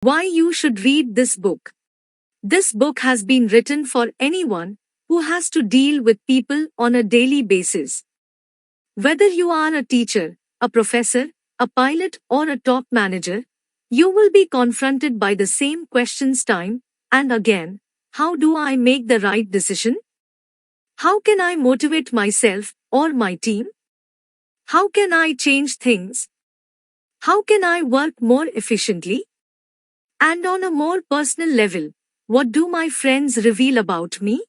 Why you should read this book. This book has been written for anyone who has to deal with people on a daily basis. Whether you are a teacher, a professor, a pilot, or a top manager, you will be confronted by the same questions time and again. How do I make the right decision? How can I motivate myself or my team? How can I change things? How can I work more efficiently? And on a more personal level, what do my friends reveal about me?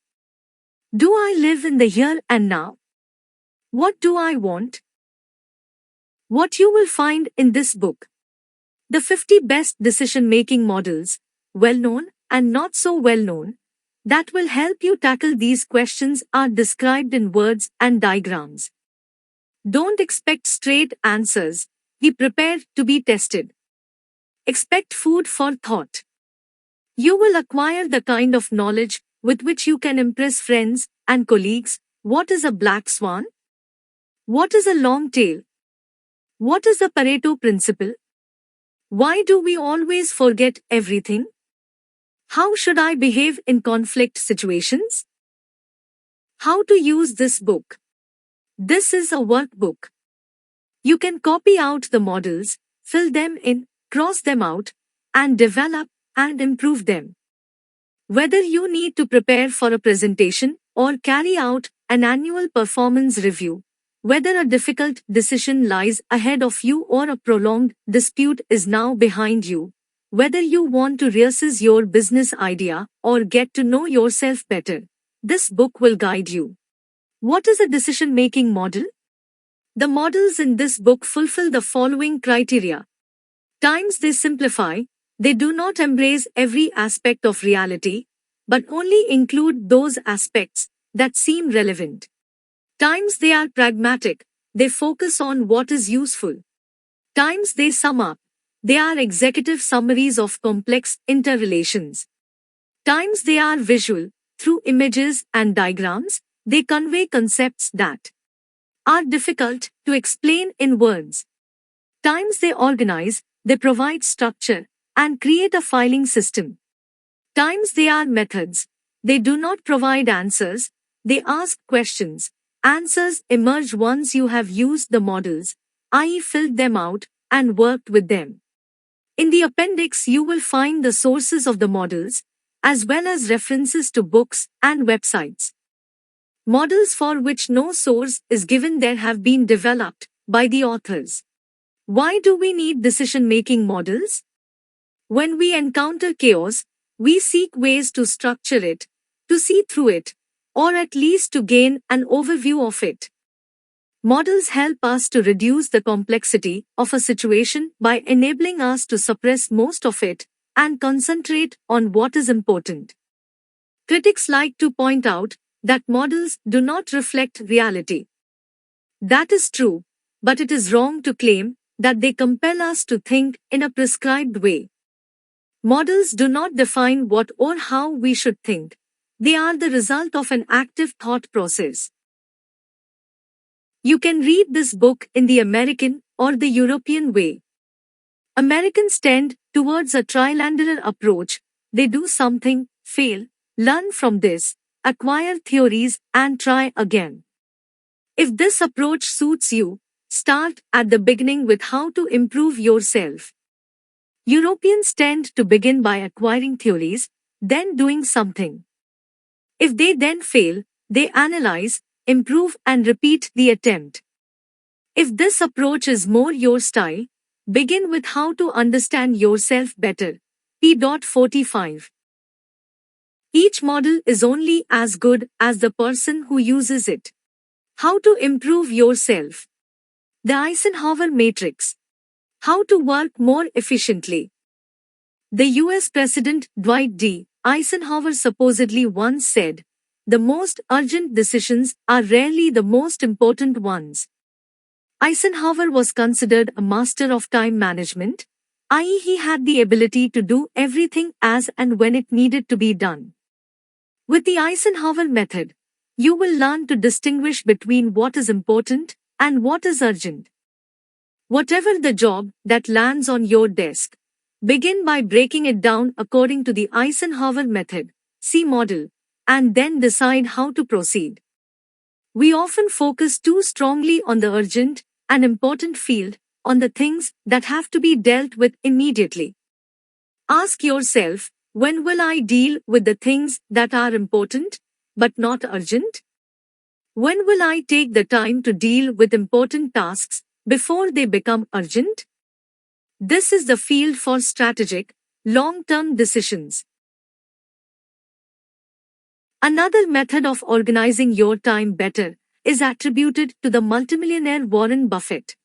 Do I live in the here and now? What do I want? What you will find in this book. The 50 best decision-making models, well-known and not so well-known, that will help you tackle these questions are described in words and diagrams. Don't expect straight answers. Be prepared to be tested. Expect food for thought. You will acquire the kind of knowledge with which you can impress friends and colleagues. What is a black swan? What is a long tail? What is the Pareto principle? Why do we always forget everything? How should I behave in conflict situations? How to use this book. This is a workbook. You can copy out the models, fill them in, cross them out, and develop and improve them. Whether you need to prepare for a presentation or carry out an annual performance review, whether a difficult decision lies ahead of you or a prolonged dispute is now behind you, whether you want to reassess your business idea or get to know yourself better, this book will guide you. What is a decision-making model? The models in this book fulfill the following criteria. Times they simplify, they do not embrace every aspect of reality, but only include those aspects that seem relevant. Times they are pragmatic, they focus on what is useful. Times they sum up, they are executive summaries of complex interrelations. Times they are visual, through images and diagrams, they convey concepts that are difficult to explain in words. Times they organize, they provide structure and create a filing system. Times they are methods, they do not provide answers, they ask questions. Answers emerge once you have used the models, i.e. filled them out and worked with them. In the appendix you will find the sources of the models, as well as references to books and websites. Models for which no source is given there have been developed by the authors. Why do we need decision-making models? When we encounter chaos, we seek ways to structure it, to see through it, or at least to gain an overview of it. Models help us to reduce the complexity of a situation by enabling us to suppress most of it and concentrate on what is important. Critics like to point out that models do not reflect reality. That is true, but it is wrong to claim that they compel us to think in a prescribed way. Models do not define what or how we should think. They are the result of an active thought process. You can read this book in the American or the European way. Americans tend towards a trilateral approach. They do something, fail, learn from this, acquire theories, and try again. If this approach suits you, start at the beginning with how to improve yourself. Europeans tend to begin by acquiring theories, then doing something. If they then fail, they analyze, improve, and repeat the attempt. If this approach is more your style, begin with how to understand yourself better. p.45. Each model is only as good as the person who uses it. How to improve yourself. The Eisenhower Matrix. How to work more efficiently. The US President Dwight D. Eisenhower supposedly once said, "The most urgent decisions are rarely the most important ones." Eisenhower was considered a master of time management, i.e. he had the ability to do everything as and when it needed to be done. With the Eisenhower method, you will learn to distinguish between what is important and what is urgent. Whatever the job that lands on your desk, Begin by breaking it down according to the Eisenhower method, C model, and then decide how to proceed. We often focus too strongly on the urgent and important field, on the things that have to be dealt with immediately. Ask yourself, when will I deal with the things that are important but not urgent? When will I take the time to deal with important tasks before they become urgent? This is the field for strategic, long-term decisions. Another method of organizing your time better is attributed to the multimillionaire Warren Buffett.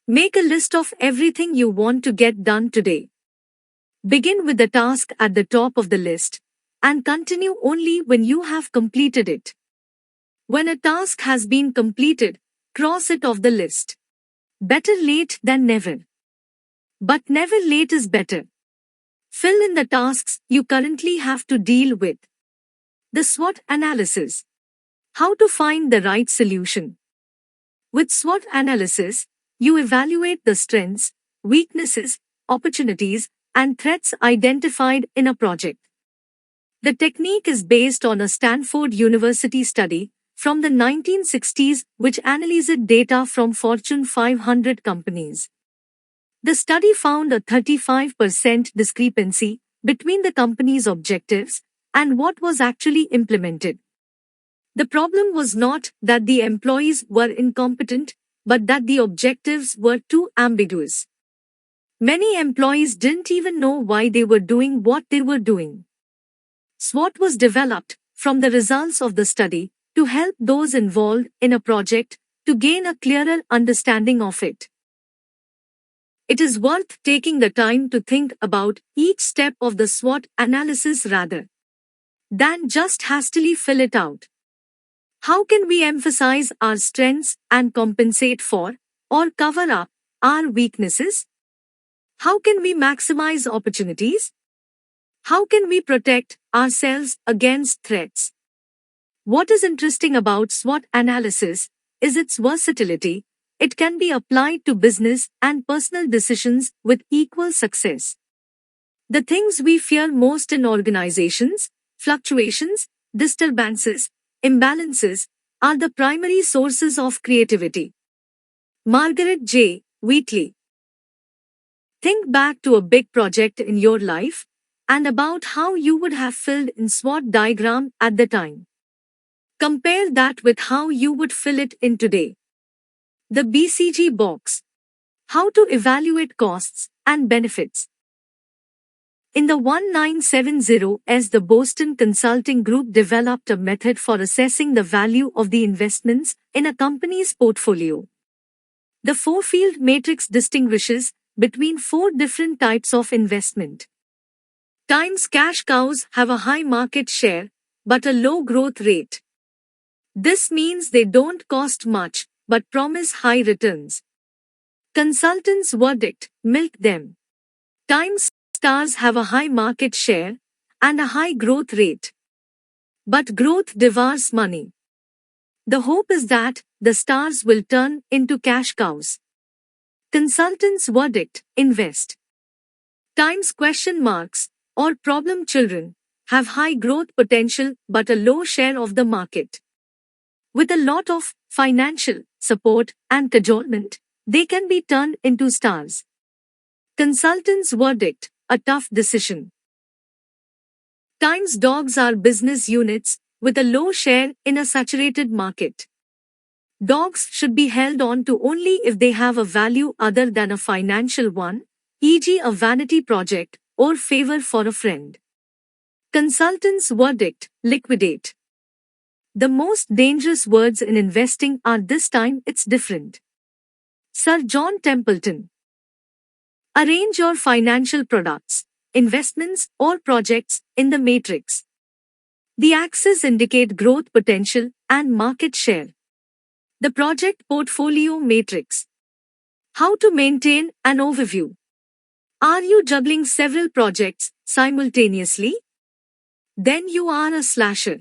Make a list of everything you want to get done today. Begin with the task at the top of the list and continue only when you have completed it. When a task has been completed, cross it off the list. Better late than never. But never late is better. Fill in the tasks you currently have to deal with. The SWOT analysis. How to find the right solution. With SWOT analysis, you evaluate the strengths, weaknesses, opportunities, and threats identified in a project. The technique is based on a Stanford University study from the 1960s which analyzed data from Fortune 500 companies. The study found a 35% discrepancy between the company's objectives and what was actually implemented. The problem was not that the employees were incompetent, but that the objectives were too ambiguous. Many employees didn't even know why they were doing what they were doing. SWOT was developed from the results of the study to help those involved in a project to gain a clearer understanding of it. It is worth taking the time to think about each step of the SWOT analysis rather than just hastily fill it out. How can we emphasize our strengths and compensate for or cover up our weaknesses? How can we maximize opportunities? How can we protect ourselves against threats? What is interesting about SWOT analysis is its versatility. It can be applied to business and personal decisions with equal success. The things we fear most in organizations, fluctuations, disturbances, imbalances, are the primary sources of creativity. Margaret J. Wheatley. Think back to a big project in your life and about how you would have filled in SWOT diagram at the time. Compare that with how you would fill it in today. The BCG box. How to evaluate costs and benefits. In the 1970s, the Boston Consulting Group developed a method for assessing the value of the investments in a company's portfolio. The four-field matrix distinguishes between four different types of investment. Times cash cows have a high market share, but a low growth rate. This means they don't cost much, but promise high returns. Consultants' verdict, milk them. Times stars have a high market share and a high growth rate. But growth devours money. The hope is that the stars will turn into cash cows. Consultants' verdict, invest. Times question marks or problem children have high growth potential but a low share of the market. With a lot of financial support and cajolement, they can be turned into stars. Consultants' verdict, a tough decision. Times dogs are business units with a low share in a saturated market. Dogs should be held on to only if they have a value other than a financial one, e.g. a vanity project or favor for a friend. Consultants' verdict, liquidate. The most dangerous words in investing are this time it's different. Sir John Templeton. Arrange your financial products, investments or projects in the matrix. The axes indicate growth potential and market share. The project portfolio matrix. How to maintain an overview. Are you juggling several projects simultaneously? Then you are a slasher.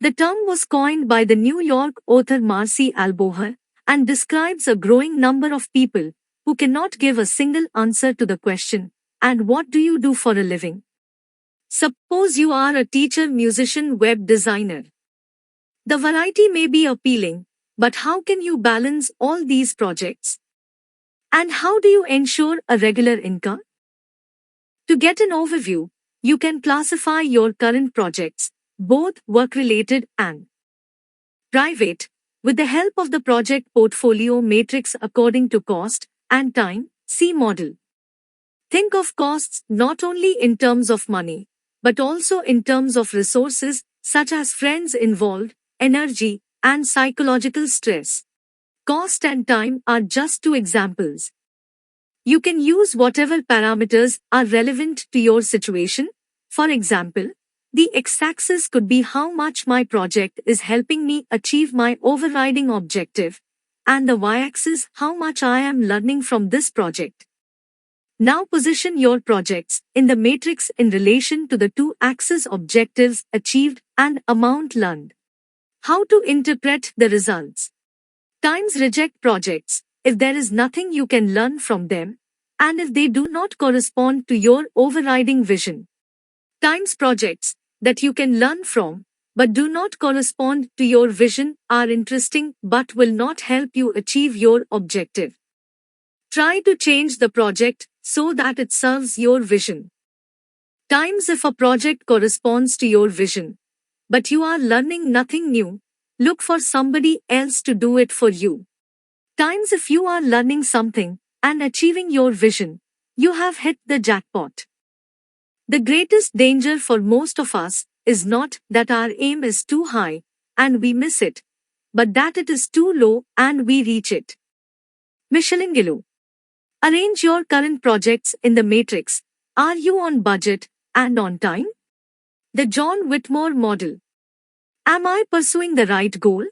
The term was coined by the New York author Marcy Alboher and describes a growing number of people who cannot give a single answer to the question, And what do you do for a living? Suppose you are a teacher, musician, web designer. The variety may be appealing, but how can you balance all these projects? And how do you ensure a regular income? To get an overview, you can classify your current projects, both work-related and private, with the help of the project portfolio matrix according to cost and time. See model. Think of costs not only in terms of money, but also in terms of resources such as friends involved, energy, and psychological stress. Cost and time are just two examples. You can use whatever parameters are relevant to your situation. For example, the x-axis could be how much my project is helping me achieve my overriding objective, and the y-axis how much I am learning from this project. Now position your projects in the matrix in relation to the two axis objectives achieved and amount learned. How to interpret the results? Times reject projects if there is nothing you can learn from them, and if they do not correspond to your overriding vision. Times projects that you can learn from, but do not correspond to your vision are interesting but will not help you achieve your objective. Try to change the project so that it serves your vision. Times if a project corresponds to your vision, but you are learning nothing new, look for somebody else to do it for you. Times if you are learning something and achieving your vision, you have hit the jackpot. The greatest danger for most of us is not that our aim is too high and we miss it, but that it is too low and we reach it. Michelangelo. Arrange your current projects in the matrix. Are you on budget and on time? The John Whitmore model. Am I pursuing the right goal?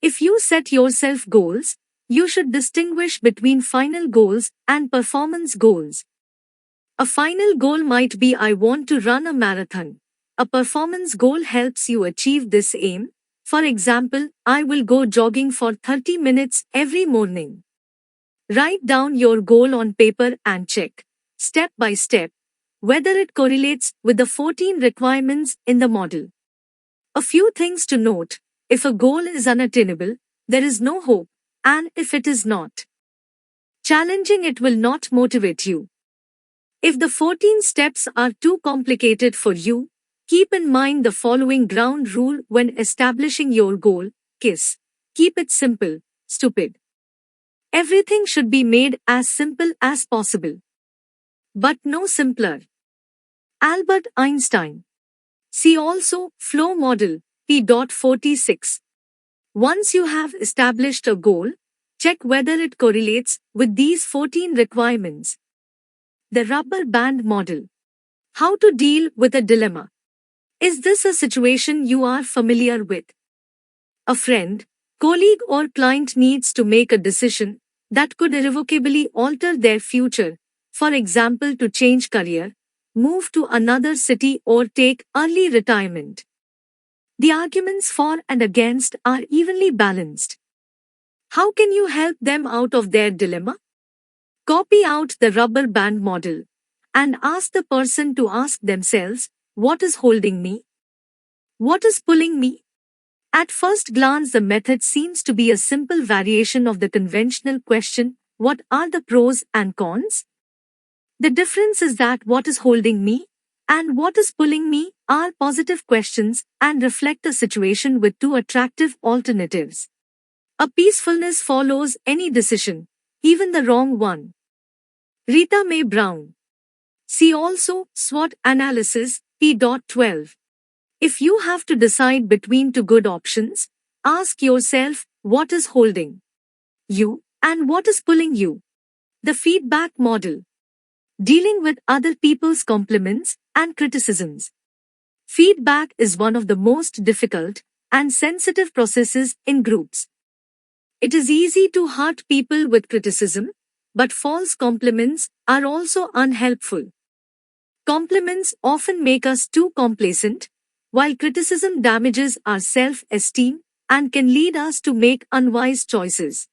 If you set yourself goals, you should distinguish between final goals and performance goals. A final goal might be I want to run a marathon. A performance goal helps you achieve this aim. For example, I will go jogging for 30 minutes every morning. Write down your goal on paper and check, step by step, whether it correlates with the 14 requirements in the model. A few things to note: if a goal is unattainable, there is no hope, and if it is not challenging, it will not motivate you. If the 14 steps are too complicated for you, keep in mind the following ground rule when establishing your goal: KISS. Keep it simple, stupid. Everything should be made as simple as possible, but no simpler. Albert Einstein. See also flow model P.46. Once you have established a goal, check whether it correlates with these 14 requirements. The rubber band model. How to deal with a dilemma. Is this a situation you are familiar with? A friend, colleague or client needs to make a decision that could irrevocably alter their future, for example to change career, move to another city or take early retirement. The arguments for and against are evenly balanced. How can you help them out of their dilemma? Copy out the rubber band model and ask the person to ask themselves, what is holding me? What is pulling me? At first glance, the method seems to be a simple variation of the conventional question, what are the pros and cons? The difference is that what is holding me and what is pulling me are positive questions and reflect a situation with two attractive alternatives. A peacefulness follows any decision, even the wrong one. Rita Mae Brown. See also SWOT analysis P.12. If you have to decide between two good options, ask yourself what is holding you and what is pulling you. The feedback model. Dealing with other people's compliments and criticisms. Feedback is one of the most difficult and sensitive processes in groups. It is easy to hurt people with criticism, but false compliments are also unhelpful. Compliments often make us too complacent, while criticism damages our self-esteem and can lead us to make unwise choices.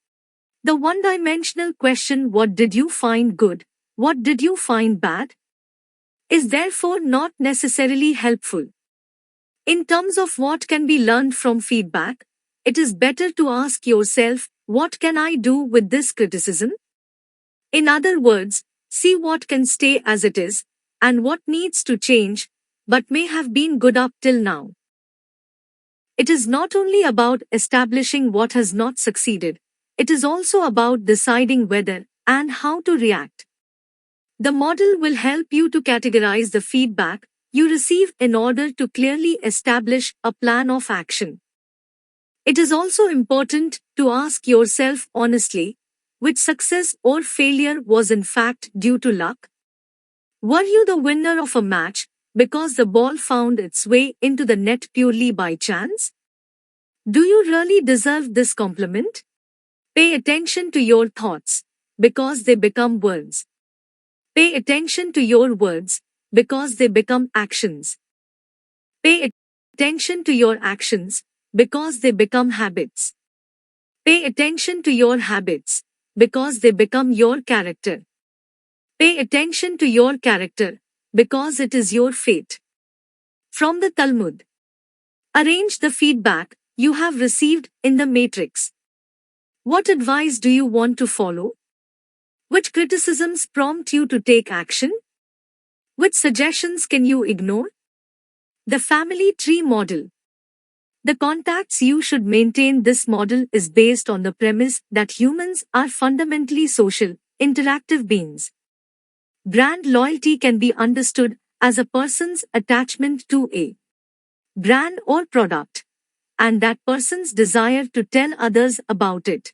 The one-dimensional question, what did you find good, what did you find bad? Is therefore not necessarily helpful. In terms of what can be learned from feedback, it is better to ask yourself, what can I do with this criticism? In other words, see what can stay as it is, and what needs to change, but may have been good up till now. It is not only about establishing what has not succeeded, it is also about deciding whether and how to react. The model will help you to categorize the feedback you receive in order to clearly establish a plan of action. It is also important to ask yourself honestly, which success or failure was in fact due to luck? Were you the winner of a match because the ball found its way into the net purely by chance? Do you really deserve this compliment? Pay attention to your thoughts, because they become words. Pay attention to your words, because they become actions. Pay attention to your actions, because they become habits. Pay attention to your habits, because they become your character. Pay attention to your character, because it is your fate. From the Talmud. Arrange the feedback you have received in the matrix. What advice do you want to follow? Which criticisms prompt you to take action? Which suggestions can you ignore? The family tree model. The contacts you should maintain. This model is based on the premise that humans are fundamentally social, interactive beings. Brand loyalty can be understood as a person's attachment to a brand or product, and that person's desire to tell others about it.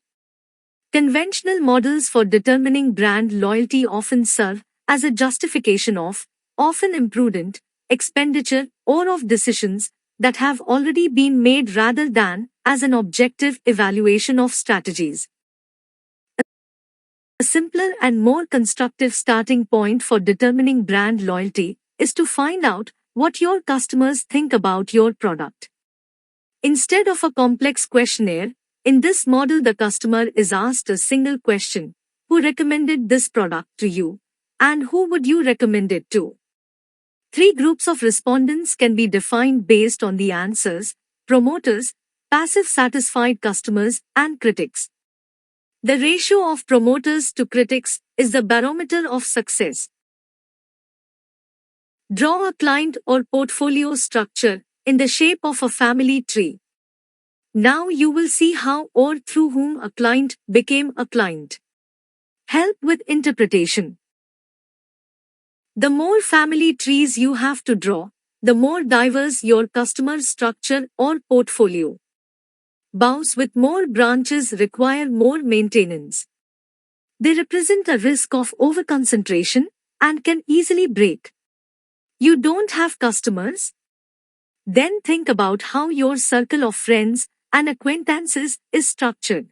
Conventional models for determining brand loyalty often serve as a justification of, often imprudent, expenditure or of decisions that have already been made rather than as an objective evaluation of strategies. A simpler and more constructive starting point for determining brand loyalty is to find out what your customers think about your product. Instead of a complex questionnaire, in this model the customer is asked a single question: who recommended this product to you, and who would you recommend it to? 3 groups of respondents can be defined based on the answers: promoters, passive satisfied customers, and critics. The ratio of promoters to critics is the barometer of success. Draw a client or portfolio structure in the shape of a family tree. Now you will see how or through whom a client became a client. Help with interpretation. The more family trees you have to draw, the more diverse your customer structure or portfolio. Boughs with more branches require more maintenance. They represent a risk of overconcentration and can easily break. You don't have customers? Then think about how your circle of friends and acquaintances is structured.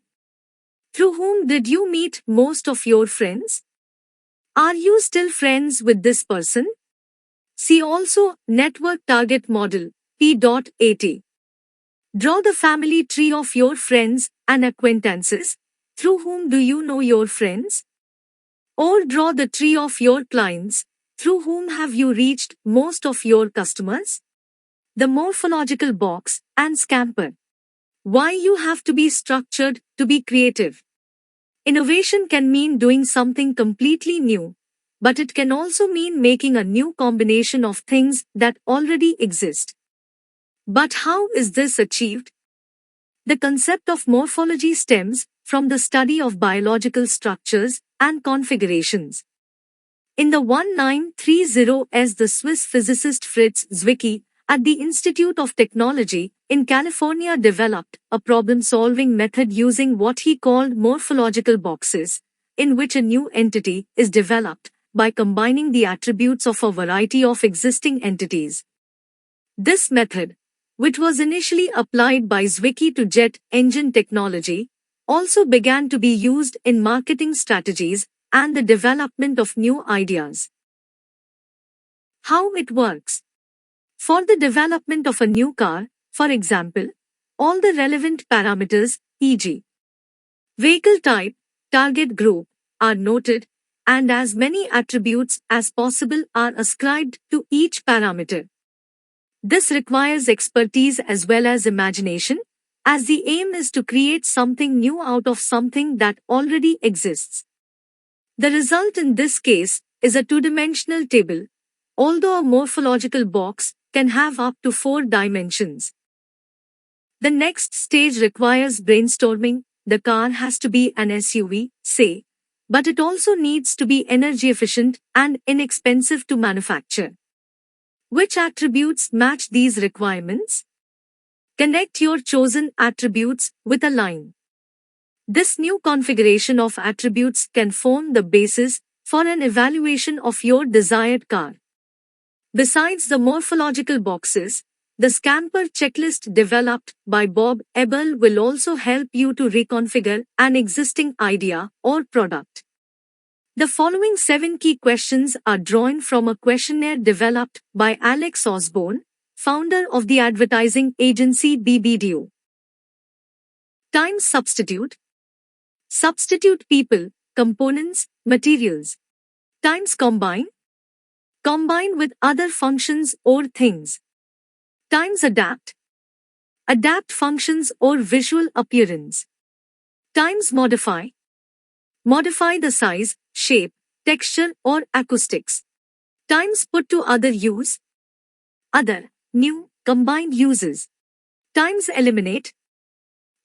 Through whom did you meet most of your friends? Are you still friends with this person? See also Network Target Model, P.AT. Draw the family tree of your friends and acquaintances. Through whom do you know your friends? Or draw the tree of your clients. Through whom have you reached most of your customers? The morphological box and scamper. Why you have to be structured to be creative. Innovation can mean doing something completely new, but it can also mean making a new combination of things that already exist. But how is this achieved? The concept of morphology stems from the study of biological structures and configurations. In the 1930s, the Swiss physicist Fritz Zwicky at the Institute of Technology in California developed a problem-solving method using what he called morphological boxes, in which a new entity is developed by combining the attributes of a variety of existing entities. This method, which was initially applied by Zwicky to jet engine technology, also began to be used in marketing strategies and the development of new ideas. How it works. For the development of a new car, for example, all the relevant parameters, e.g., vehicle type, target group, are noted, and as many attributes as possible are ascribed to each parameter. This requires expertise as well as imagination, as the aim is to create something new out of something that already exists. The result in this case is a two-dimensional table, although a morphological box can have up to 4 dimensions. The next stage requires brainstorming. The car has to be an SUV, say, but it also needs to be energy efficient and inexpensive to manufacture. Which attributes match these requirements? Connect your chosen attributes with a line. This new configuration of attributes can form the basis for an evaluation of your desired car. Besides the morphological boxes, the Scamper checklist developed by Bob Ebel will also help you to reconfigure an existing idea or product. The following 7 key questions are drawn from a questionnaire developed by Alex Osborne, founder of the advertising agency BBDO. Times substitute. Substitute people, components, materials. Times combine. Combine with other functions or things. Times adapt. Adapt functions or visual appearance. Times modify. Modify the size, shape, texture or acoustics. Times put to other use. Other, new, combined uses. Times eliminate.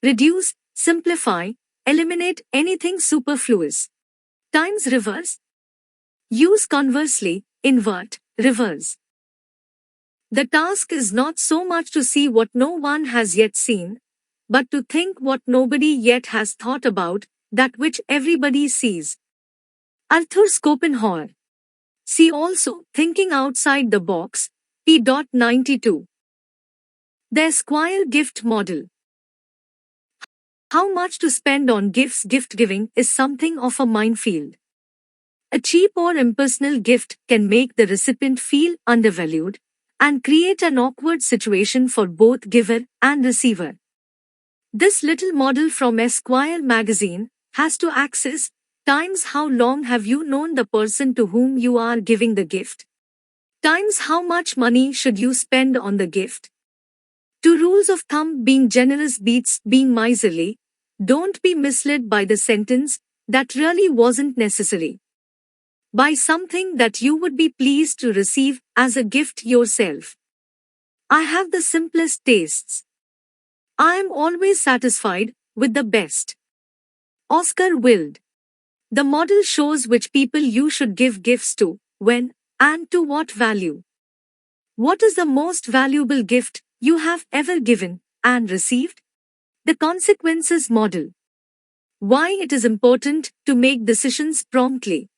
Reduce, simplify, eliminate anything superfluous. Times reverse. Use conversely, invert, reverse. The task is not so much to see what no one has yet seen, but to think what nobody yet has thought about, that which everybody sees. Arthur Schopenhauer. See also, Thinking Outside the Box, p.92. The Esquire Gift Model. How much to spend on gifts? Gift giving is something of a minefield. A cheap or impersonal gift can make the recipient feel undervalued and create an awkward situation for both giver and receiver. This little model from Esquire magazine has to access times how long have you known the person to whom you are giving the gift, times how much money should you spend on the gift. 2 rules of thumb: being generous beats being miserly. Don't be misled by the sentence, that really wasn't necessary. Buy something that you would be pleased to receive as a gift yourself. I have the simplest tastes. I am always satisfied with the best. Oscar Wilde. The model shows which people you should give gifts to, when, and to what value. What is the most valuable gift you have ever given and received? The consequences model. Why it is important to make decisions promptly.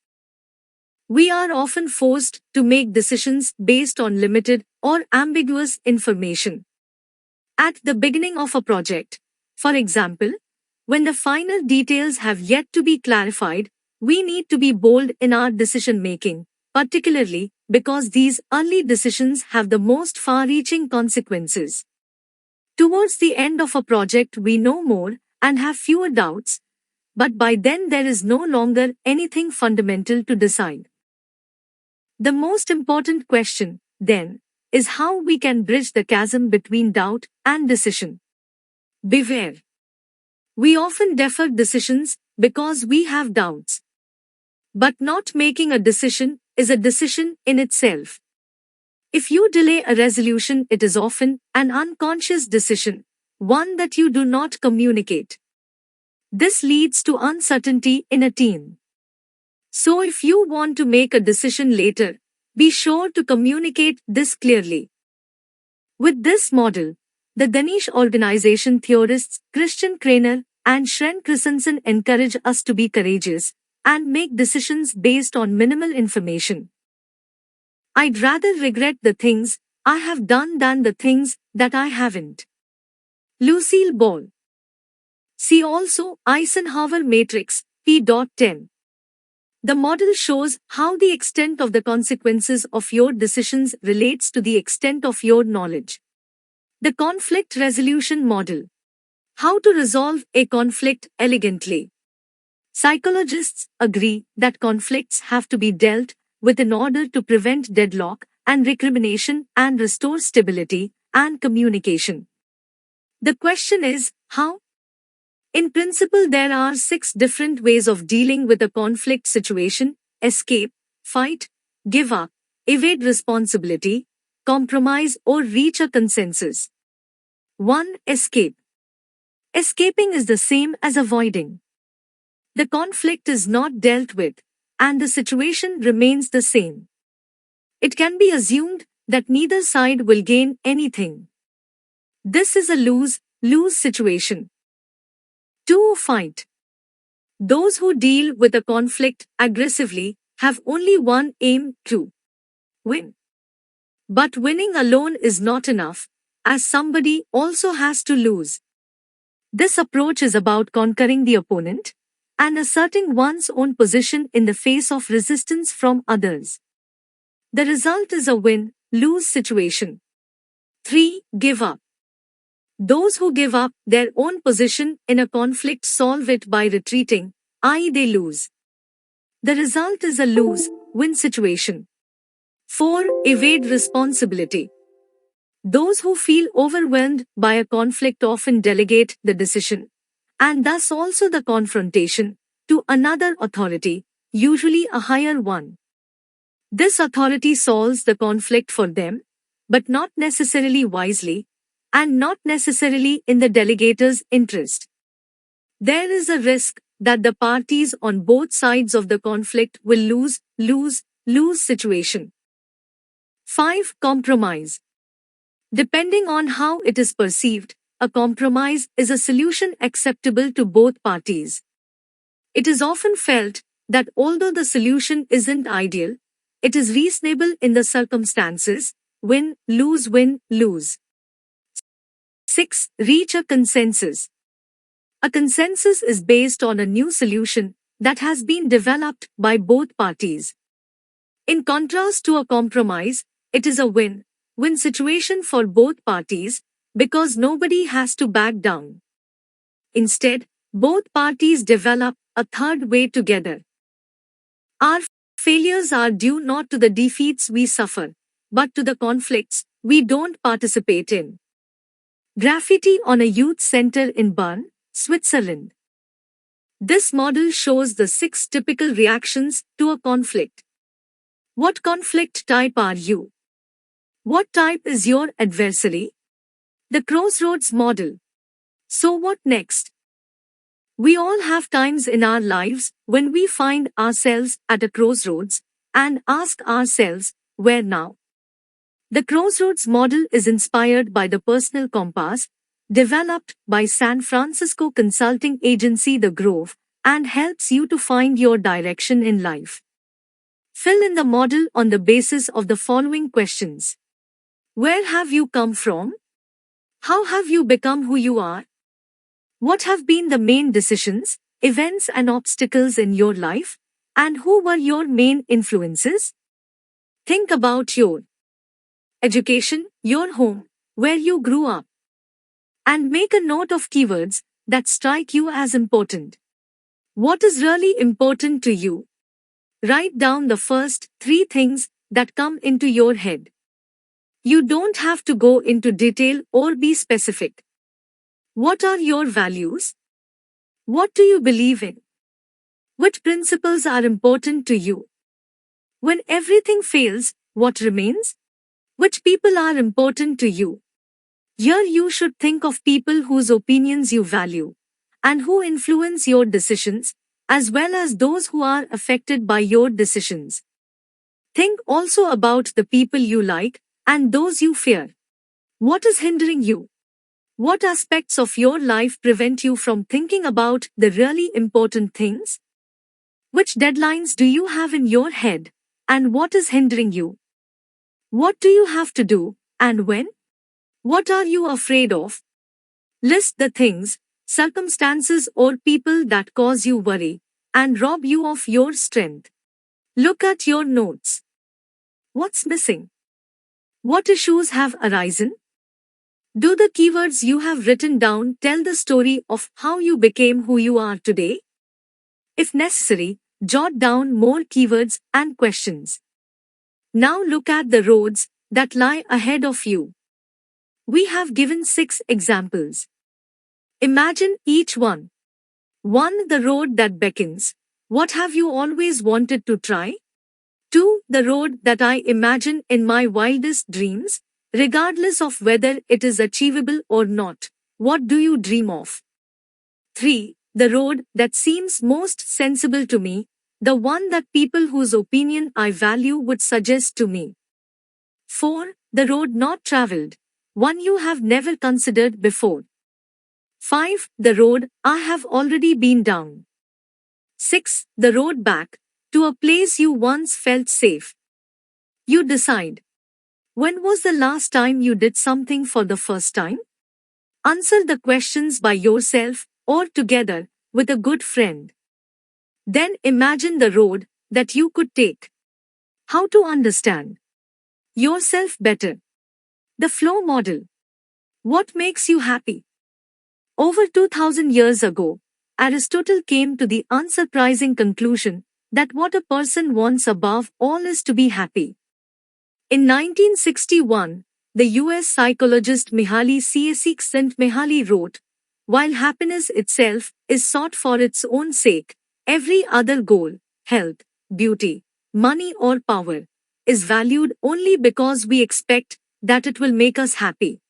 We are often forced to make decisions based on limited or ambiguous information. At the beginning of a project, for example, when the final details have yet to be clarified, we need to be bold in our decision-making, particularly because these early decisions have the most far-reaching consequences. Towards the end of a project, we know more and have fewer doubts, but by then there is no longer anything fundamental to decide. The most important question, then, is how we can bridge the chasm between doubt and decision. Beware. We often defer decisions because we have doubts. But not making a decision is a decision in itself. If you delay a resolution, it is often an unconscious decision, one that you do not communicate. This leads to uncertainty in a team. So if you want to make a decision later, be sure to communicate this clearly. With this model, the Ganesh organization theorists Christian Krainer and Sren Christensen encourage us to be courageous and make decisions based on minimal information. I'd rather regret the things I have done than the things that I haven't. Lucille Ball. See also Eisenhower Matrix, p.10. The model shows how the extent of the consequences of your decisions relates to the extent of your knowledge. The conflict resolution model. How to resolve a conflict elegantly. Psychologists agree that conflicts have to be dealt with in order to prevent deadlock and recrimination and restore stability and communication. The question is, how? In principle, there are 6 different ways of dealing with a conflict situation: escape, fight, give up, evade responsibility, compromise, or reach a consensus. 1. Escape. Escaping is the same as avoiding. The conflict is not dealt with, and the situation remains the same. It can be assumed that neither side will gain anything. This is a lose-lose situation. 2. Fight. Those who deal with a conflict aggressively have only one aim: to win. But winning alone is not enough, as somebody also has to lose. This approach is about conquering the opponent and asserting one's own position in the face of resistance from others. The result is a win-lose situation. 3. Give up. Those who give up their own position in a conflict solve it by retreating, i.e., they lose. The result is a lose-win situation. 4. Evade responsibility. Those who feel overwhelmed by a conflict often delegate the decision, and thus also the confrontation, to another authority, usually a higher one. This authority solves the conflict for them, but not necessarily wisely, and not necessarily in the delegator's interest. There is a risk that the parties on both sides of the conflict will lose situation. 5. Compromise. Depending on how it is perceived, a compromise is a solution acceptable to both parties. It is often felt that although the solution isn't ideal, it is reasonable in the circumstances. Win-lose. 6. Reach a consensus. A consensus is based on a new solution that has been developed by both parties. In contrast to a compromise, it is a win-win situation for both parties because nobody has to back down. Instead, both parties develop a third way together. Our failures are due not to the defeats we suffer, but to the conflicts we don't participate in. Graffiti on a youth center in Bern, Switzerland. This model shows the 6 typical reactions to a conflict. What conflict type are you? What type is your adversary? The Crossroads model. So what next? We all have times in our lives when we find ourselves at a crossroads and ask ourselves, where now? The Crossroads model is inspired by the personal compass developed by San Francisco consulting agency The Grove and helps you to find your direction in life. Fill in the model on the basis of the following questions. Where have you come from? How have you become who you are? What have been the main decisions, events and obstacles in your life? And who were your main influences? Think about your education, your home, where you grew up. And make a note of keywords that strike you as important. What is really important to you? Write down the first 3 things that come into your head. You don't have to go into detail or be specific. What are your values? What do you believe in? Which principles are important to you? When everything fails, what remains? Which people are important to you? Here you should think of people whose opinions you value and who influence your decisions, as well as those who are affected by your decisions. Think also about the people you like and those you fear. What is hindering you? What aspects of your life prevent you from thinking about the really important things? Which deadlines do you have in your head, and what is hindering you? What do you have to do, and when? What are you afraid of? List the things, circumstances or people that cause you worry and rob you of your strength. Look at your notes. What's missing? What issues have arisen? Do the keywords you have written down tell the story of how you became who you are today? If necessary, jot down more keywords and questions. Now look at the roads that lie ahead of you. We have given 6 examples. Imagine each one. 1. The road that beckons. What have you always wanted to try? 2. The road that I imagine in my wildest dreams, regardless of whether it is achievable or not. What do you dream of? 3. The road that seems most sensible to me, the one that people whose opinion I value would suggest to me. 4. The road not traveled, one you have never considered before. 5. The road I have already been down. 6. The road back, to a place you once felt safe. You decide. When was the last time you did something for the first time? Answer the questions by yourself or together with a good friend. Then imagine the road that you could take. How to understand yourself better. The flow model. What makes you happy? Over 2000 years ago, Aristotle came to the unsurprising conclusion that what a person wants above all is to be happy. In 1961, the US psychologist Mihaly Csikszentmihalyi wrote, "While happiness itself is sought for its own sake, every other goal, health, beauty, money or power, is valued only because we expect that it will make us happy."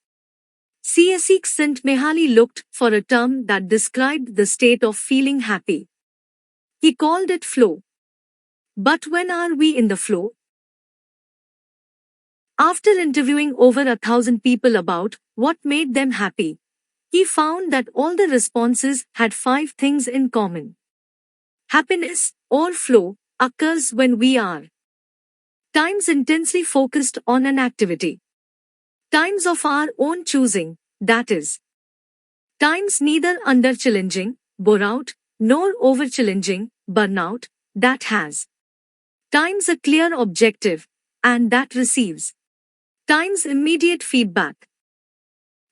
Csikszentmihalyi looked for a term that described the state of feeling happy. He called it flow. But when are we in the flow? After interviewing over 1,000 people about what made them happy, he found that all the responses had 5 things in common. Happiness, or flow, occurs when we are times intensely focused on an activity, times of our own choosing, that is, times neither under-challenging, bore out, nor over-challenging, burnout, that has, times a clear objective, and that receives, times immediate feedback.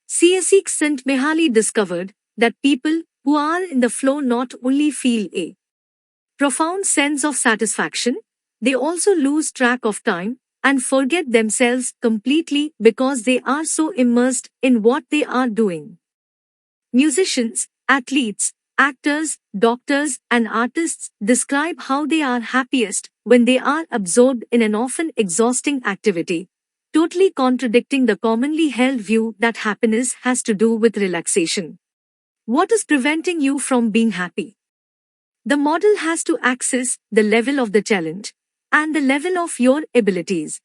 Csikszentmihalyi discovered that people who are in the flow not only feel a profound sense of satisfaction, they also lose track of time and forget themselves completely because they are so immersed in what they are doing. Musicians, athletes, actors, doctors, and artists describe how they are happiest when they are absorbed in an often exhausting activity, totally contradicting the commonly held view that happiness has to do with relaxation. What is preventing you from being happy? The model has to access the level of the challenge and the level of your abilities.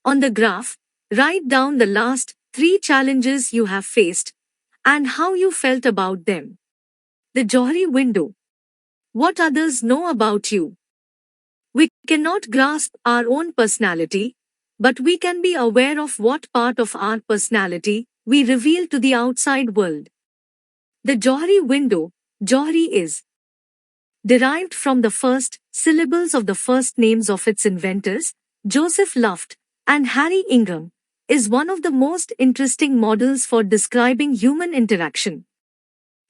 On the graph, write down the last 3 challenges you have faced and how you felt about them. The Johari window. What others know about you. We cannot grasp our own personality, but we can be aware of what part of our personality we reveal to the outside world. The Johari window, Johari is derived from the first syllables of the first names of its inventors, Joseph Luft and Harry Ingram, is one of the most interesting models for describing human interaction.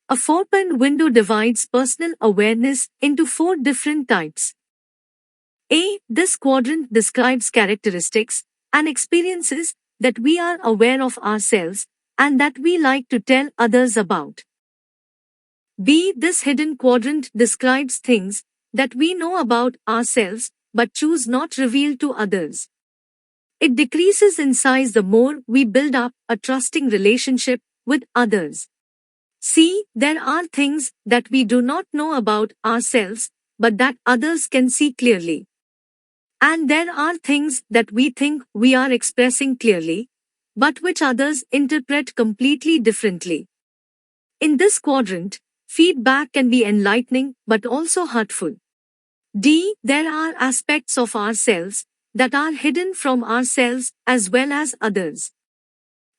A 4-point window divides personal awareness into 4 different types. A. This quadrant describes characteristics and experiences that we are aware of ourselves and that we like to tell others about. B. This hidden quadrant describes things that we know about ourselves but choose not reveal to others. It decreases in size the more we build up a trusting relationship with others. C. There are things that we do not know about ourselves but that others can see clearly. And there are things that we think we are expressing clearly, but which others interpret completely differently. In this quadrant, feedback can be enlightening but also hurtful. D. There are aspects of ourselves that are hidden from ourselves as well as others.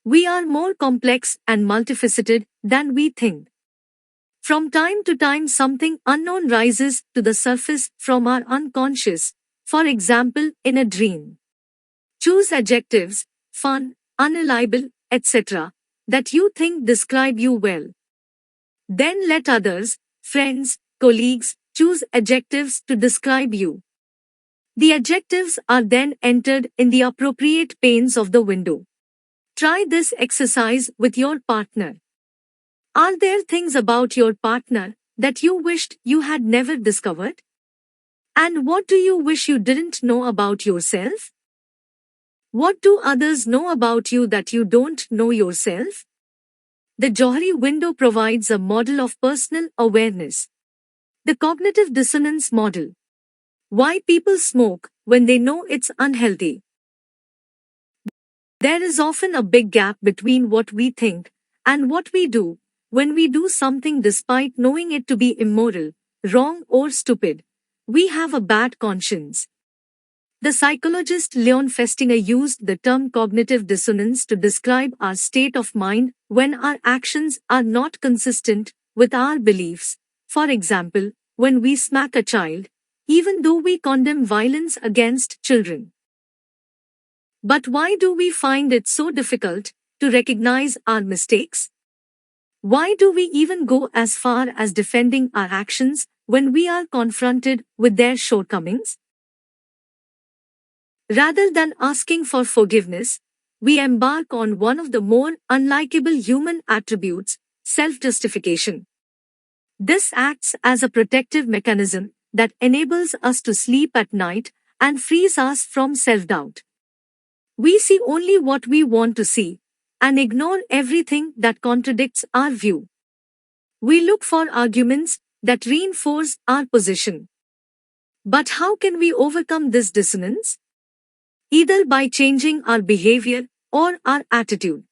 We are more complex and multifaceted than we think. From time to time something unknown rises to the surface from our unconscious, for example in a dream. Choose adjectives, fun, unreliable, etc., that you think describe you well. Then let others, friends, colleagues, choose adjectives to describe you. The adjectives are then entered in the appropriate panes of the window. Try this exercise with your partner. Are there things about your partner that you wished you had never discovered? And what do you wish you didn't know about yourself? What do others know about you that you don't know yourself? The Johari window provides a model of personal awareness. The cognitive dissonance model. Why people smoke when they know it's unhealthy. There is often a big gap between what we think and what we do when we do something despite knowing it to be immoral, wrong, or stupid. We have a bad conscience. The psychologist Leon Festinger used the term cognitive dissonance to describe our state of mind when our actions are not consistent with our beliefs. For example, when we smack a child, even though we condemn violence against children. But why do we find it so difficult to recognize our mistakes? Why do we even go as far as defending our actions when we are confronted with their shortcomings? Rather than asking for forgiveness, we embark on one of the more unlikable human attributes, self-justification. This acts as a protective mechanism that enables us to sleep at night and frees us from self-doubt. We see only what we want to see and ignore everything that contradicts our view. We look for arguments that reinforce our position. But how can we overcome this dissonance? Either by changing our behavior or our attitude.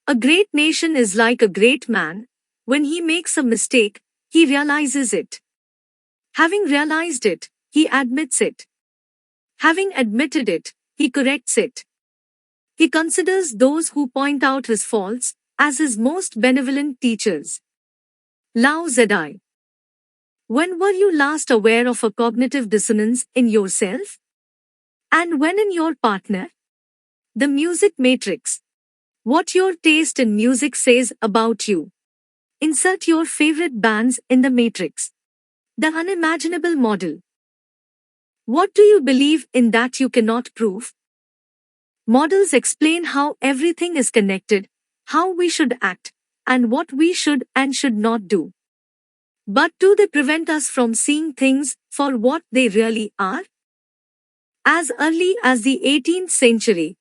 A great nation is like a great man. When he makes a mistake, he realizes it. Having realized it, he admits it. Having admitted it, he corrects it. He considers those who point out his faults as his most benevolent teachers. Lao Zedai. When were you last aware of a cognitive dissonance in yourself? And when in your partner? The music matrix. What your taste in music says about you. Insert your favorite bands in the matrix. The unimaginable model. What do you believe in that you cannot prove? Models explain how everything is connected, how we should act, and what we should and should not do. But do they prevent us from seeing things for what they really are? As early as the 18th century,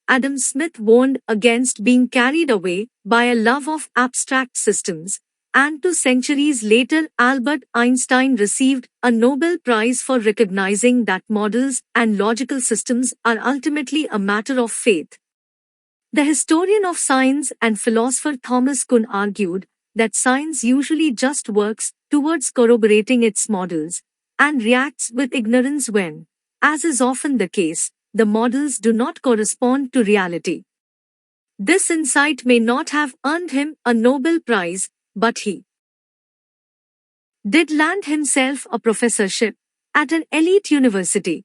Adam Smith warned against being carried away by a love of abstract systems, and 2 centuries later Albert Einstein received a Nobel Prize for recognizing that models and logical systems are ultimately a matter of faith. The historian of science and philosopher Thomas Kuhn argued that science usually just works towards corroborating its models, and reacts with ignorance when, as is often the case, the models do not correspond to reality. This insight may not have earned him a Nobel Prize, but he did land himself a professorship at an elite university.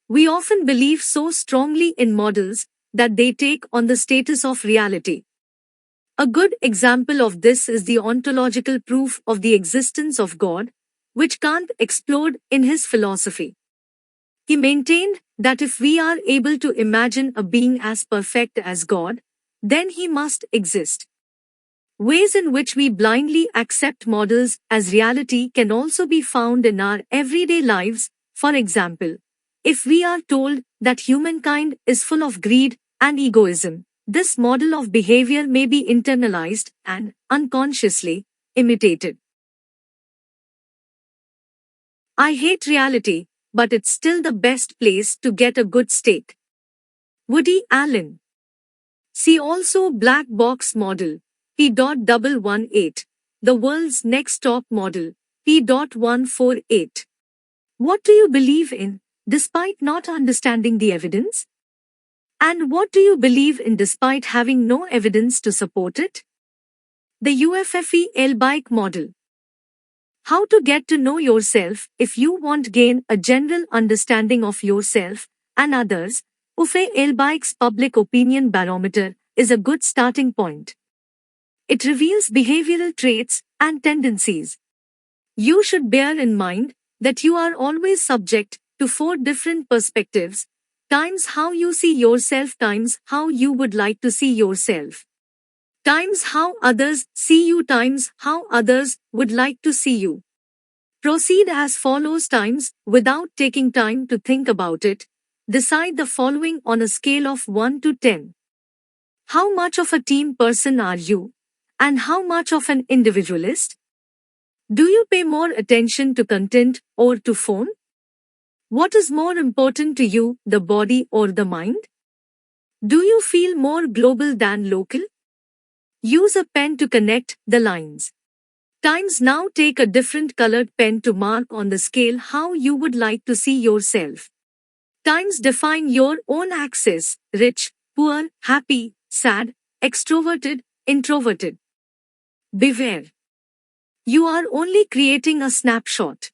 We often believe so strongly in models that they take on the status of reality. A good example of this is the ontological proof of the existence of God, which Kant explored in his philosophy. He maintained that if we are able to imagine a being as perfect as God, then he must exist. Ways in which we blindly accept models as reality can also be found in our everyday lives. For example, if we are told that humankind is full of greed and egoism, this model of behavior may be internalized and, unconsciously, imitated. I hate reality, but it's still the best place to get a good steak. Woody Allen. See also Black Box Model, P.118, the world's next top model, P.148. What do you believe in, despite not understanding the evidence? And what do you believe in despite having no evidence to support it? The UFFE Elbike Model. How to get to know yourself if you want to gain a general understanding of yourself and others. UFE Elbike's Public Opinion Barometer is a good starting point. It reveals behavioral traits and tendencies. You should bear in mind that you are always subject to four different perspectives, times how you see yourself, times how you would like to see yourself, times how others see you, times how others would like to see you. Proceed as follows times without taking time to think about it. Decide the following on a scale of 1 to 10. How much of a team person are you? And how much of an individualist? Do you pay more attention to content or to phone? What is more important to you, the body or the mind? Do you feel more global than local? Use a pen to connect the lines. Times now take a different colored pen to mark on the scale how you would like to see yourself. Times define your own axis: rich, poor, happy, sad, extroverted, introverted. Beware. You are only creating a snapshot.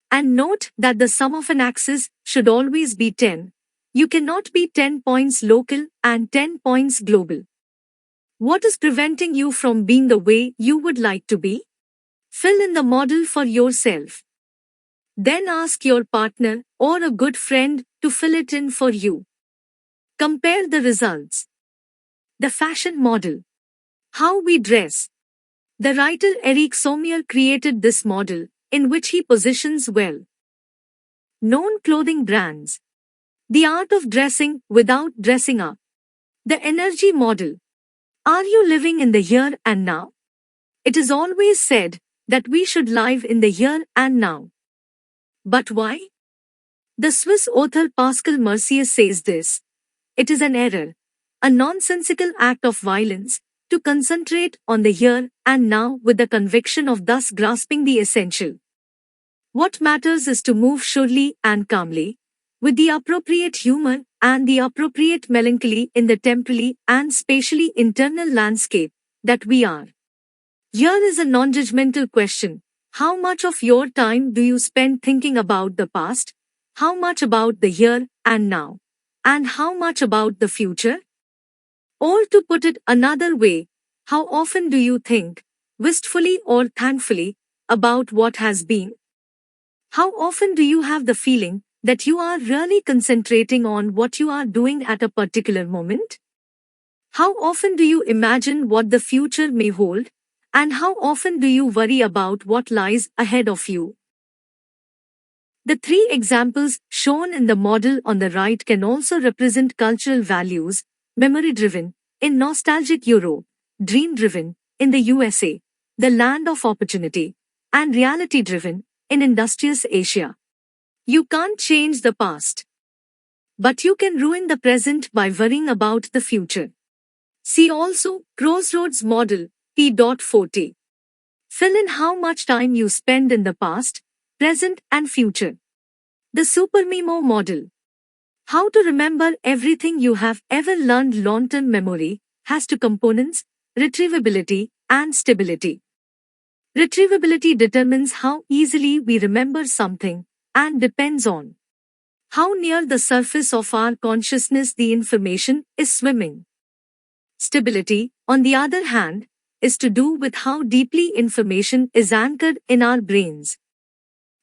And note that the sum of an axis should always be 10. You cannot be 10 points local and 10 points global. What is preventing you from being the way you would like to be? Fill in the model for yourself. Then ask your partner or a good friend to fill it in for you. Compare the results. The fashion model. How we dress. The writer Eric Sommier created this model, in which he positions well known clothing brands. The art of dressing without dressing up. The energy model. Are you living in the here and now? It is always said that we should live in the here and now. But why? The Swiss author Pascal Mercier says this. It is an error, a nonsensical act of violence, to concentrate on the here and now with the conviction of thus grasping the essential. What matters is to move surely and calmly, with the appropriate humor and the appropriate melancholy in the temporally and spatially internal landscape that we are. Here is a non-judgmental question. How much of your time do you spend thinking about the past? How much about the here and now? And how much about the future? Or to put it another way, how often do you think, wistfully or thankfully, about what has been? How often do you have the feeling that you are really concentrating on what you are doing at a particular moment? How often do you imagine what the future may hold? And how often do you worry about what lies ahead of you? The three examples shown in the model on the right can also represent cultural values: memory-driven, in nostalgic Europe; dream-driven, in the USA, the land of opportunity; and reality-driven, in industrious Asia. You can't change the past. But you can ruin the present by worrying about the future. See also, Crossroads Model, P.40. Fill in how much time you spend in the past, present and future. The Super Memo Model. How to remember everything you have ever learned. Long-term memory has two components: retrievability and stability. Retrievability determines how easily we remember something and depends on how near the surface of our consciousness the information is swimming. Stability, on the other hand, is to do with how deeply information is anchored in our brains.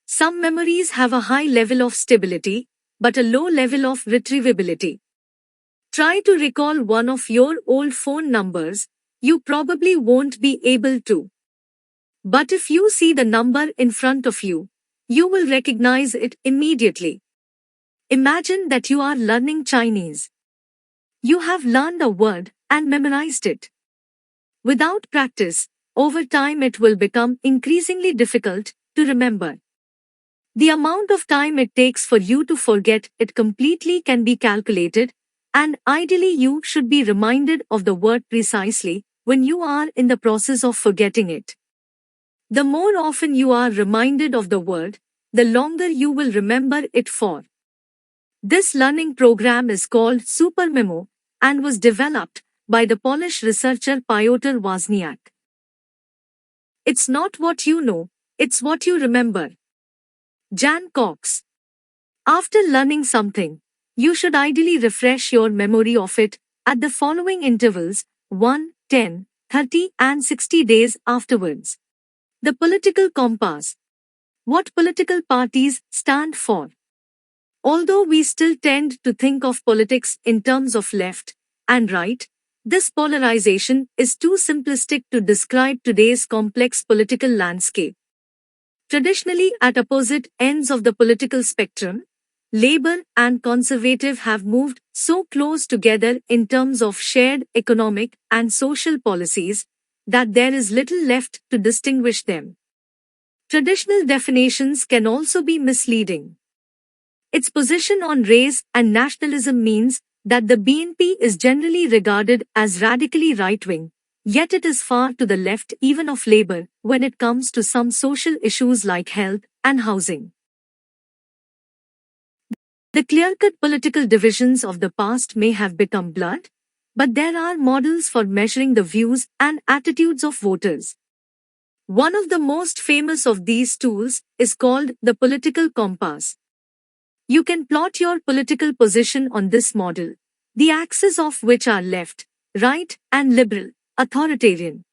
Some memories have a high level of stability, but a low level of retrievability. Try to recall one of your old phone numbers. You probably won't be able to. But if you see the number in front of you, you will recognize it immediately. Imagine that you are learning Chinese. You have learned a word and memorized it. Without practice, over time it will become increasingly difficult to remember. The amount of time it takes for you to forget it completely can be calculated, and ideally you should be reminded of the word precisely when you are in the process of forgetting it. The more often you are reminded of the word, the longer you will remember it for. This learning program is called SuperMemo and was developed by the Polish researcher Piotr Wozniak. It's not what you know, it's what you remember. Jan Cox. After learning something, you should ideally refresh your memory of it at the following intervals: 1, 10, 30 and 60 days afterwards. The political compass. What political parties stand for. Although we still tend to think of politics in terms of left and right, this polarization is too simplistic to describe today's complex political landscape. Traditionally, at opposite ends of the political spectrum, Labour and Conservative have moved so close together in terms of shared economic and social policies that there is little left to distinguish them. Traditional definitions can also be misleading. Its position on race and nationalism means that the BNP is generally regarded as radically right-wing, yet it is far to the left even of Labour when it comes to some social issues like health and housing. The clear-cut political divisions of the past may have become blurred, but there are models for measuring the views and attitudes of voters. One of the most famous of these tools is called the political compass. You can plot your political position on this model, the axes of which are left, right, and liberal, authoritarian.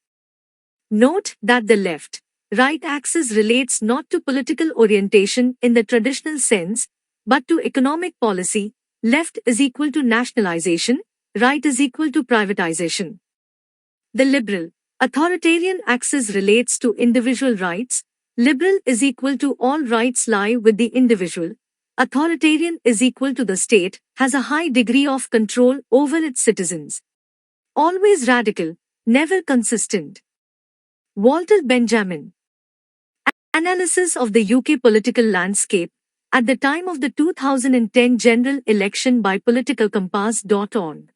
Note that the left-right axis relates not to political orientation in the traditional sense, but to economic policy. Left is equal to nationalization, right is equal to privatization. The liberal, authoritarian axis relates to individual rights. Liberal is equal to all rights lie with the individual. Authoritarian is equal to the state, has a high degree of control over its citizens. Always radical, never consistent. Walter Benjamin. Analysis of the UK political landscape at the time of the 2010 general election by politicalcompass.org.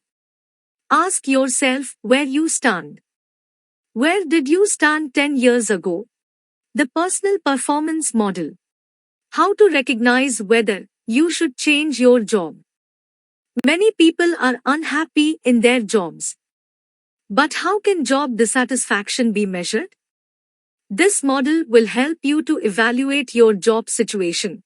Ask yourself where you stand. Where did you stand 10 years ago? The personal performance model. How to recognize whether you should change your job. Many people are unhappy in their jobs. But how can job dissatisfaction be measured? This model will help you to evaluate your job situation.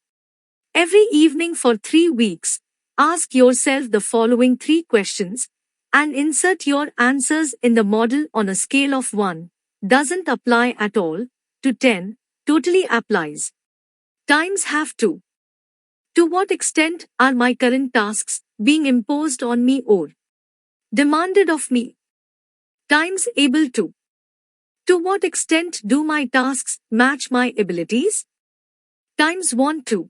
Every evening for 3 weeks, ask yourself the following 3 questions and insert your answers in the model on a scale of 1, doesn't apply at all, to 10, totally applies. Times have to. To what extent are my current tasks being imposed on me or demanded of me? Times able to. To what extent do my tasks match my abilities? Times want to.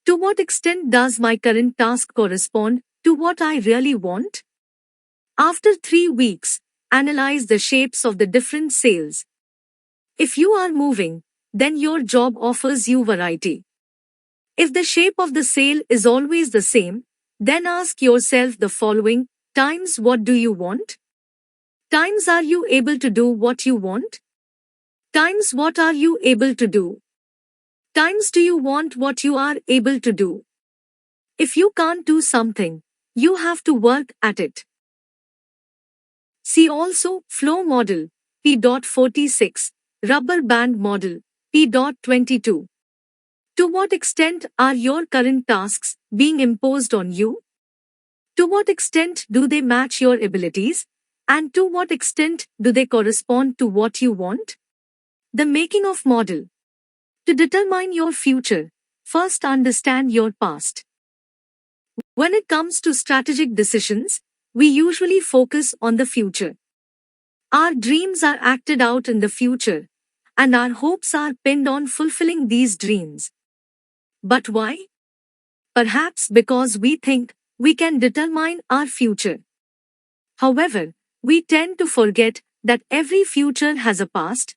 To what extent does my current task correspond to what I really want? After 3 weeks, analyze the shapes of the different sails. If you are moving, then your job offers you variety. If the shape of the sail is always the same, then ask yourself the following, times what do you want? Times are you able to do what you want? Times what are you able to do? Times do you want what you are able to do? If you can't do something, you have to work at it. See also flow model, P.46, rubber band model, P.22. To what extent are your current tasks being imposed on you? To what extent do they match your abilities? And to what extent do they correspond to what you want? The making of model. To determine your future, first understand your past. When it comes to strategic decisions, we usually focus on the future. Our dreams are acted out in the future, and our hopes are pinned on fulfilling these dreams. But why? Perhaps because we think we can determine our future. However, we tend to forget that every future has a past,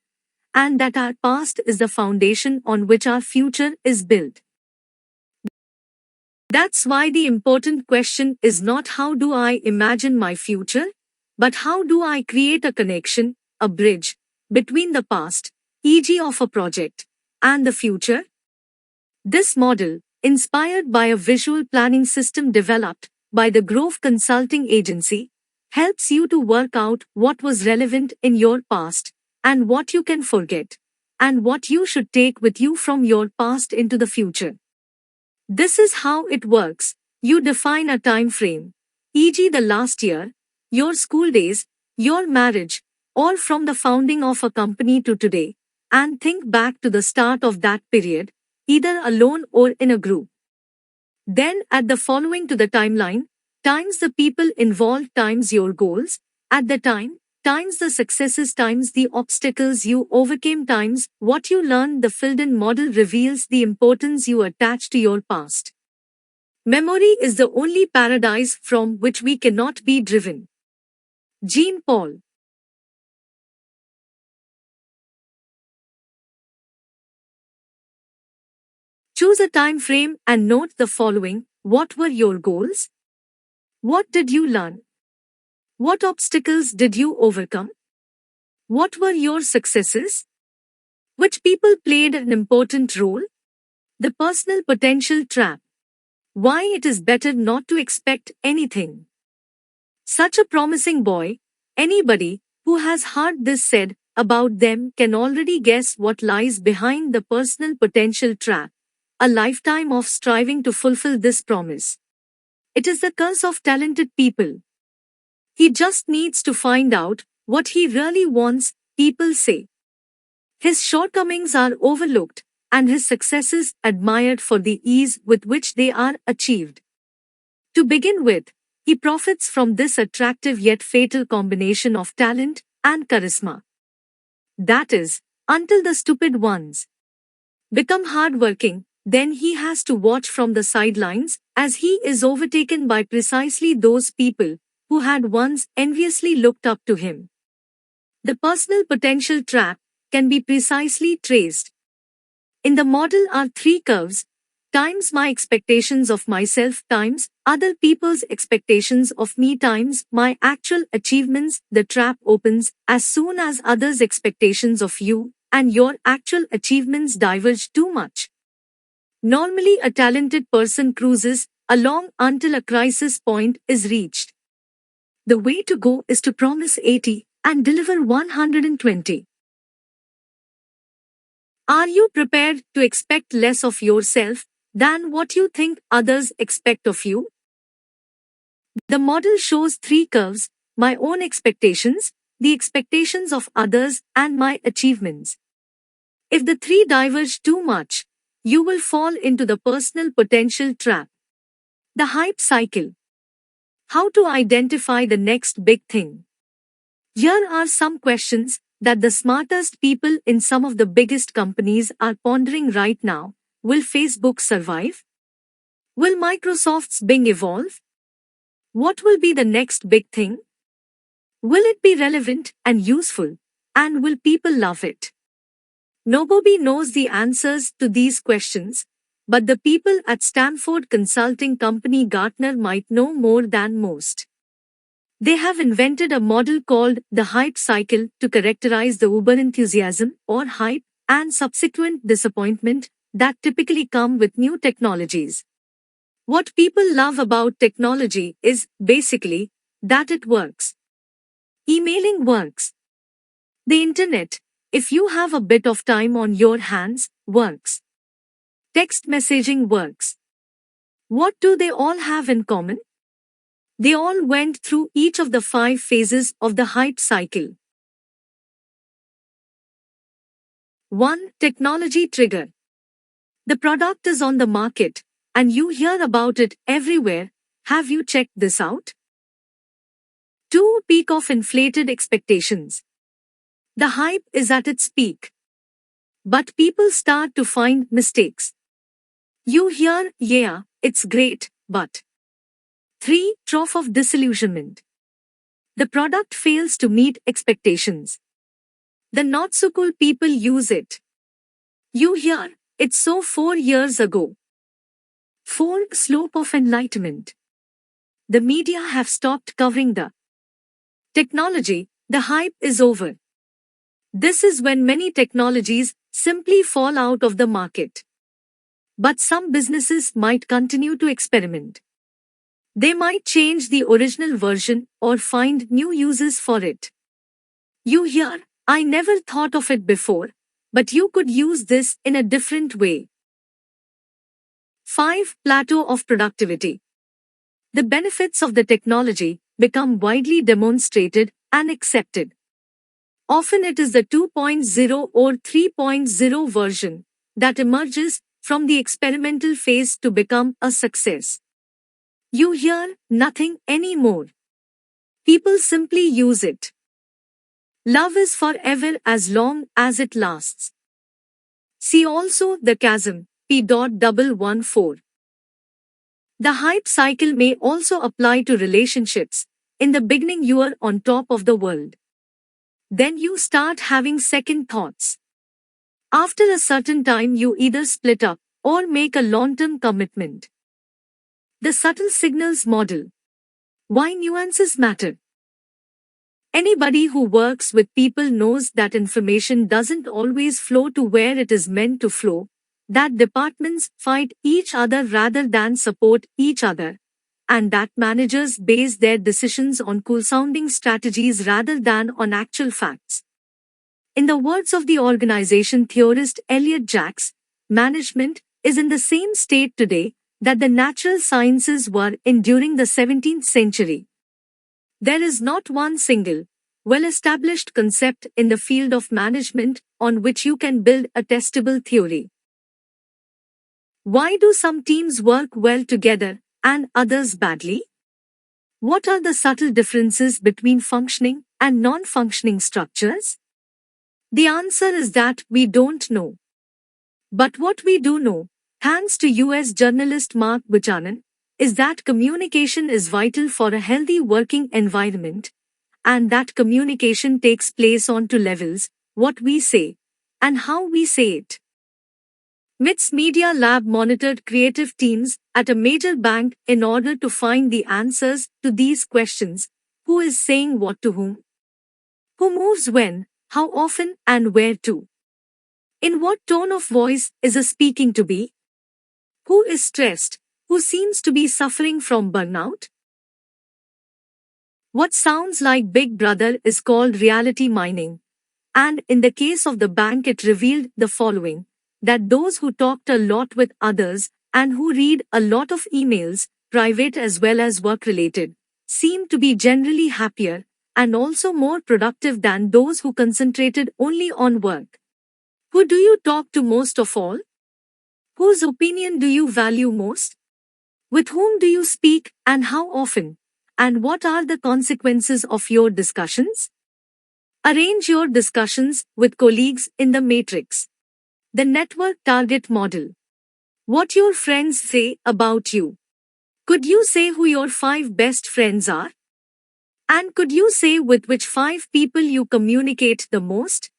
and that our past is the foundation on which our future is built. That's why the important question is not how do I imagine my future, but how do I create a connection, a bridge, between the past, e.g. of a project, and the future? This model, inspired by a visual planning system developed by the Grove Consulting Agency, helps you to work out what was relevant in your past, and what you can forget, and what you should take with you from your past into the future. This is how it works. You define a time frame, e.g. the last year, your school days, your marriage, or from the founding of a company to today, and think back to the start of that period, either alone or in a group. Then add the following to the timeline, times the people involved times your goals, at the time, times the successes times the obstacles you overcame times what you learned. The filled-in model reveals the importance you attach to your past. Memory is the only paradise from which we cannot be driven. Jean Paul. Choose a time frame and note the following. What were your goals? What did you learn? What obstacles did you overcome? What were your successes? Which people played an important role? The personal potential trap. Why it is better not to expect anything. Such a promising boy, anybody who has heard this said about them can already guess what lies behind the personal potential trap. A lifetime of striving to fulfill this promise. It is the curse of talented people. He just needs to find out what he really wants, people say. His shortcomings are overlooked, and his successes admired for the ease with which they are achieved. To begin with, he profits from this attractive yet fatal combination of talent and charisma. That is, until the stupid ones become hardworking, then he has to watch from the sidelines as he is overtaken by precisely those people who had once enviously looked up to him. The personal potential trap can be precisely traced. In the model are three curves, times my expectations of myself times other people's expectations of me times my actual achievements. The trap opens as soon as others' expectations of you and your actual achievements diverge too much. Normally a talented person cruises along until a crisis point is reached. The way to go is to promise 80 and deliver 120. Are you prepared to expect less of yourself than what you think others expect of you? The model shows three curves, my own expectations, the expectations of others, and my achievements. If the three diverge too much, you will fall into the personal potential trap. The hype cycle. How to identify the next big thing. Here are some questions that the smartest people in some of the biggest companies are pondering right now. Will Facebook survive? Will Microsoft's Bing evolve? What will be the next big thing? Will it be relevant and useful? And will people love it? Nobody knows the answers to these questions, but the people at Stanford consulting company Gartner might know more than most. They have invented a model called the hype cycle to characterize the uber enthusiasm or hype and subsequent disappointment that typically come with new technologies. What people love about technology is, basically, that it works. Emailing works. The internet, if you have a bit of time on your hands, works. Text messaging works. What do they all have in common? They all went through each of the 5 phases of the hype cycle. 1. Technology trigger. The product is on the market, and you hear about it everywhere. Have you checked this out? 2. Peak of inflated expectations. The hype is at its peak. But people start to find mistakes. You hear, yeah, it's great, but. 3. Trough of disillusionment. The product fails to meet expectations. The not-so-cool people use it. You hear, it's so 4 years ago. 4. Slope of enlightenment. The media have stopped covering the technology, the hype is over. This is when many technologies simply fall out of the market. But some businesses might continue to experiment. They might change the original version or find new uses for it. You hear, I never thought of it before, but you could use this in a different way. 5. Plateau of productivity. The benefits of the technology become widely demonstrated and accepted. Often it is the 2.0 or 3.0 version that emerges from the experimental phase to become a success. You hear nothing anymore. People simply use it. Love is forever as long as it lasts. See also the chasm, P.114. The hype cycle may also apply to relationships. In the beginning you are on top of the world. Then you start having second thoughts. After a certain time you either split up or make a long-term commitment. The subtle signals model. Why nuances matter? Anybody who works with people knows that information doesn't always flow to where it is meant to flow, that departments fight each other rather than support each other, and that managers base their decisions on cool-sounding strategies rather than on actual facts. In the words of the organization theorist Elliot Jacks, management is in the same state today that the natural sciences were in during the 17th century. There is not one single, well-established concept in the field of management on which you can build a testable theory. Why do some teams work well together and others badly? What are the subtle differences between functioning and non-functioning structures? The answer is that we don't know. But what we do know, thanks to US journalist Mark Buchanan, is that communication is vital for a healthy working environment, and that communication takes place on two levels, what we say and how we say it. MIT's Media Lab monitored creative teams at a major bank in order to find the answers to these questions. Who is saying what to whom? Who moves when, how often and where to? In what tone of voice is a speaking to be? Who is stressed? Who seems to be suffering from burnout? What sounds like Big Brother is called reality mining. And in the case of the bank it revealed the following, that those who talked a lot with others and who read a lot of emails, private as well as work-related, seemed to be generally happier and also more productive than those who concentrated only on work. Who do you talk to most of all? Whose opinion do you value most? With whom do you speak and how often? And what are the consequences of your discussions? Arrange your discussions with colleagues in the matrix. The network target model. What your friends say about you. Could you say who your 5 best friends are? And could you say with which 5 people you communicate the most?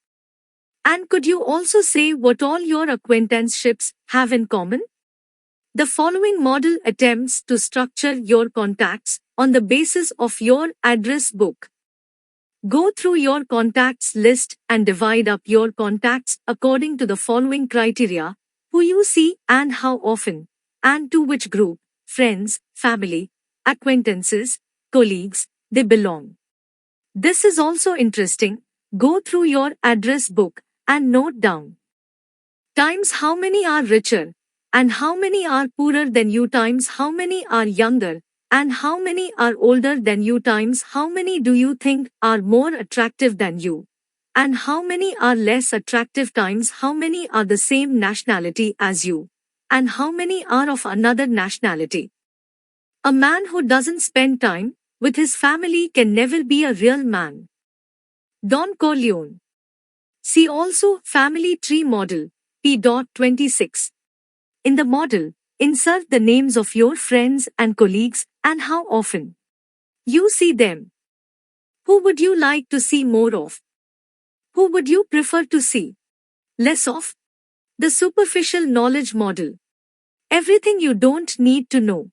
And could you also say what all your acquaintanceships have in common? The following model attempts to structure your contacts on the basis of your address book. Go through your contacts list and divide up your contacts according to the following criteria: who you see and how often, and to which group, friends, family, acquaintances, colleagues, they belong. This is also interesting. Go through your address book and note down times how many are richer and how many are poorer than you times how many are younger and how many are older than you times how many do you think are more attractive than you, and how many are less attractive times how many are the same nationality as you, and how many are of another nationality. A man who doesn't spend time with his family can never be a real man. Don Corleone. See also Family Tree Model, P.26. In the model, insert the names of your friends and colleagues and how often you see them. Who would you like to see more of? Who would you prefer to see less of? The superficial knowledge model. Everything you don't need to know.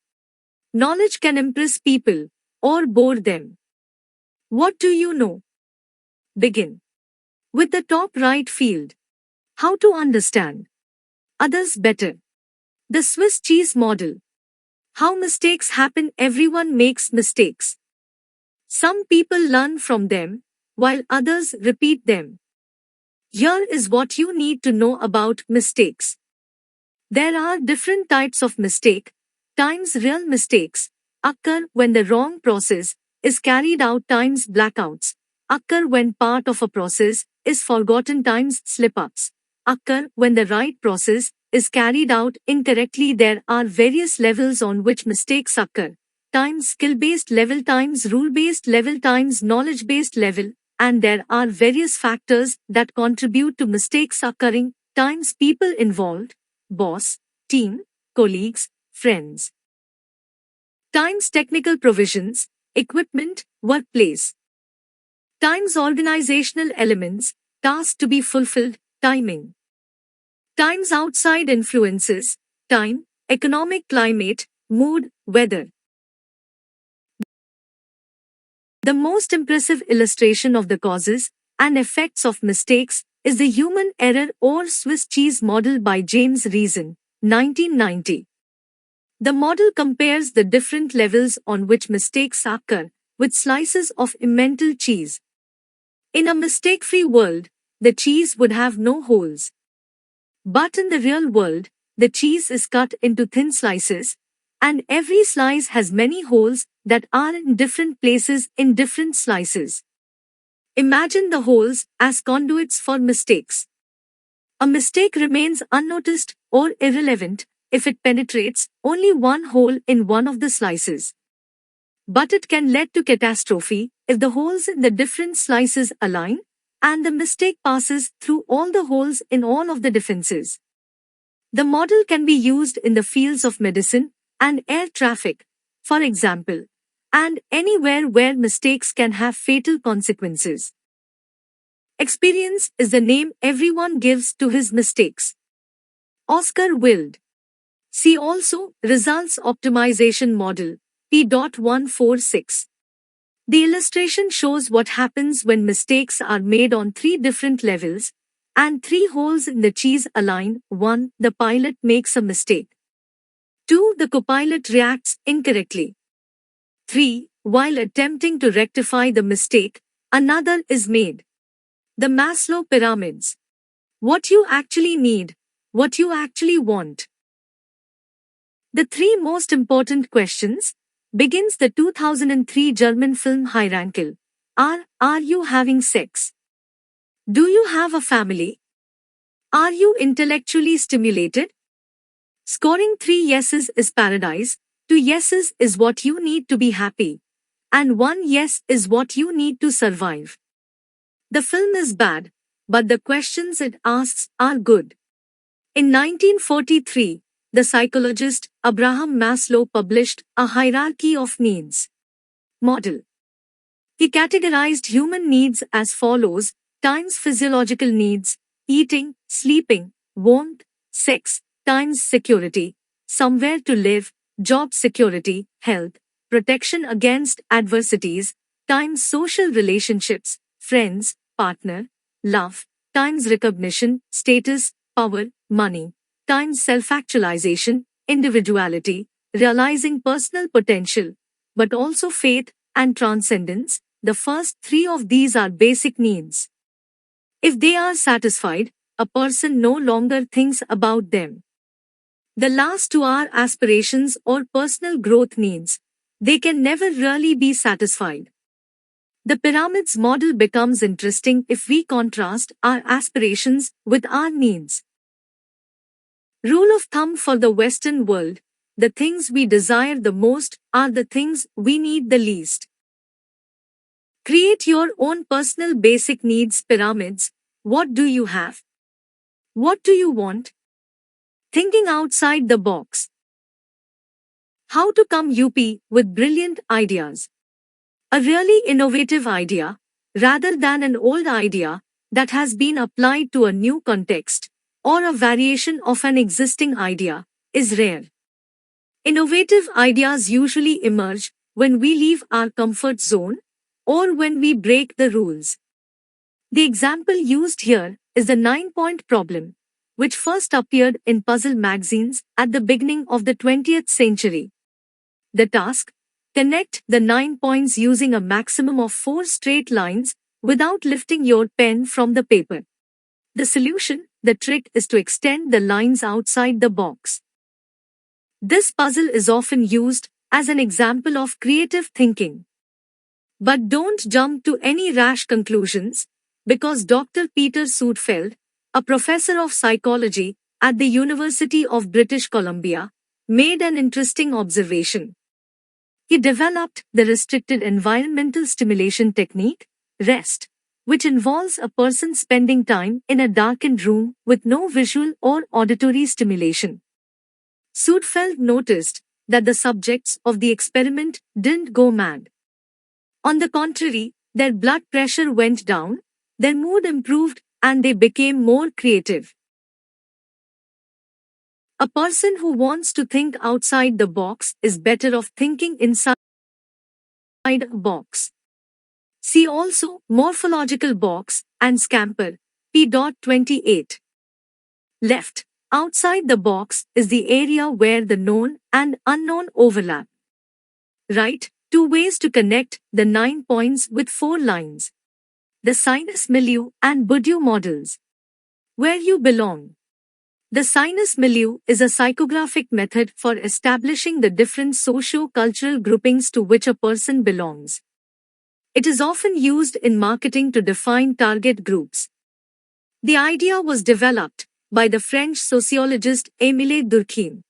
Knowledge can impress people or bore them. What do you know? Begin with the top right field. How to understand others better. The Swiss cheese model. How mistakes happen. Everyone makes mistakes. Some people learn from them, while others repeat them. Here is what you need to know about mistakes. There are different types of mistake. Times real mistakes occur when the wrong process is carried out. Times blackouts occur when part of a process is forgotten. Times slip-ups occur when the right process is carried out incorrectly. There are various levels on which mistakes occur. Times skill-based level, times rule-based level, times knowledge-based level, and there are various factors that contribute to mistakes occurring. Times people involved, boss, team, colleagues, friends. Times technical provisions, equipment, workplace. Times organizational elements, tasks to be fulfilled, timing. Times outside influences, time, economic climate, mood, weather. The most impressive illustration of the causes and effects of mistakes is the human error or Swiss cheese model by James Reason, 1990. The model compares the different levels on which mistakes occur with slices of emmental cheese. In a mistake-free world, the cheese would have no holes. But in the real world, the cheese is cut into thin slices, and every slice has many holes that are in different places in different slices. Imagine the holes as conduits for mistakes. A mistake remains unnoticed or irrelevant if it penetrates only one hole in one of the slices. But it can lead to catastrophe if the holes in the different slices align and the mistake passes through all the holes in all of the defenses. The model can be used in the fields of medicine and air traffic, for example, and anywhere where mistakes can have fatal consequences. Experience is the name everyone gives to his mistakes. Oscar Wilde. See also Results Optimization Model, P.146. The illustration shows what happens when mistakes are made on 3 different levels, and 3 holes in the cheese align. 1. The pilot makes a mistake. 2. The copilot reacts incorrectly. 3. While attempting to rectify the mistake, another is made. The Maslow Pyramids. What you actually need, what you actually want. The 3 most important questions begins the 2003 German film Hierarchy. Are you having sex? Do you have a family? Are you intellectually stimulated? Scoring 3 yeses is paradise, 2 yeses is what you need to be happy, and 1 yes is what you need to survive. The film is bad, but the questions it asks are good. In 1943, the psychologist Abraham Maslow published a hierarchy of needs model. He categorized human needs as follows: times physiological needs, eating, sleeping, warmth, sex, times security, somewhere to live, job security, health, protection against adversities, times social relationships, friends, partner, love, times recognition, status, power, money, times self-actualization, individuality, realizing personal potential, but also faith and transcendence. The first 3 of these are basic needs. If they are satisfied, a person no longer thinks about them. The last 2 are aspirations or personal growth needs. They can never really be satisfied. The pyramids model becomes interesting if we contrast our aspirations with our needs. Rule of thumb for the Western world: the things we desire the most are the things we need the least. Create your own personal basic needs pyramids. What do you have? What do you want? Thinking outside the box. How to come up with brilliant ideas. A really innovative idea, rather than an old idea that has been applied to a new context, or a variation of an existing idea, is rare. Innovative ideas usually emerge when we leave our comfort zone, or when we break the rules. The example used here is the 9-point problem, which first appeared in puzzle magazines at the beginning of the 20th century. The task: connect the 9 points using a maximum of 4 straight lines without lifting your pen from the paper. The solution: the trick is to extend the lines outside the box. This puzzle is often used as an example of creative thinking. But don't jump to any rash conclusions, because Dr. Peter Sudfeld, a professor of psychology at the University of British Columbia, made an interesting observation. He developed the restricted environmental stimulation technique, REST, which involves a person spending time in a darkened room with no visual or auditory stimulation. Sudfeld noticed that the subjects of the experiment didn't go mad. On the contrary, their blood pressure went down, their mood improved, and they became more creative. A person who wants to think outside the box is better off thinking inside a box. See also morphological box and scamper, p.28. Left. Outside the box is the area where the known and unknown overlap. Right. 2 ways to connect the 9 points with 4 lines. The sinus milieu and Bourdieu models. Where you belong. The sinus milieu is a psychographic method for establishing the different socio-cultural groupings to which a person belongs. It is often used in marketing to define target groups. The idea was developed by the French sociologist Émile Durkheim.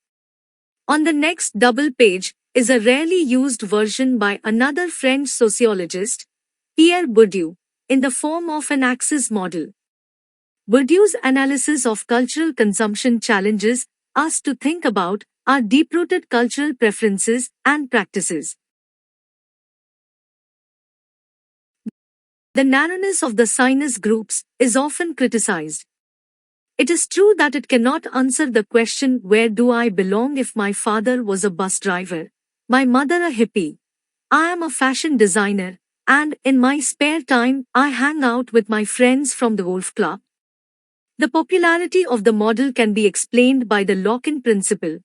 On the next double page is a rarely used version by another French sociologist, Pierre Bourdieu, in the form of an axis model. Bourdieu's analysis of cultural consumption challenges us to think about our deep-rooted cultural preferences and practices. The narrowness of the sinus groups is often criticized. It is true that it cannot answer the question, where do I belong? If my father was a bus driver, my mother a hippie, I am a fashion designer, and in my spare time I hang out with my friends from the golf club. The popularity of the model can be explained by the lock-in principle.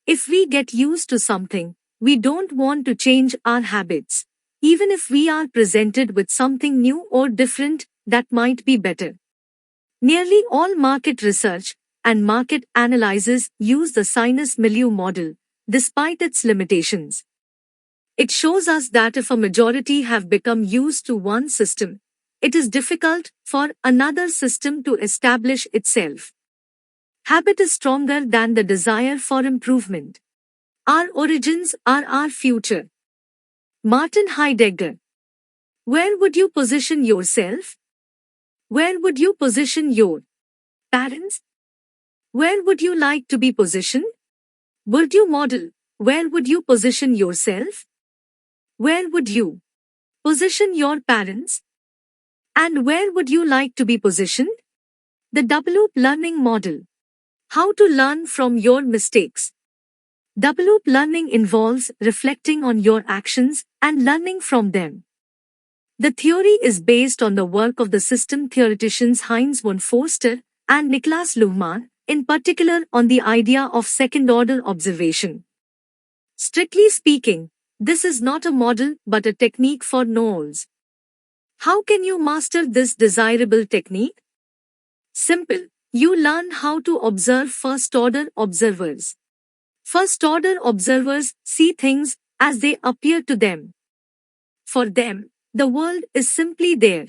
If we get used to something, we don't want to change our habits, even if we are presented with something new or different that might be better. Nearly all market research and market analyses use the sinus milieu model, despite its limitations. It shows us that if a majority have become used to one system, it is difficult for another system to establish itself. Habit is stronger than the desire for improvement. Our origins are our future. Martin Heidegger. Where would you position yourself? Where would you position your parents? Where would you like to be positioned? Bourdieu model. Where would you position yourself? Where would you position your parents? And where would you like to be positioned? The W learning model. How to learn from your mistakes. W learning involves reflecting on your actions and learning from them. The theory is based on the work of the system theoreticians Heinz von Foerster and Niklas Luhmann, in particular on the idea of second-order observation. Strictly speaking, this is not a model but a technique for know-alls. How can you master this desirable technique? Simple. You learn how to observe first-order observers. First-order observers see things as they appear to them. For them, the world is simply there.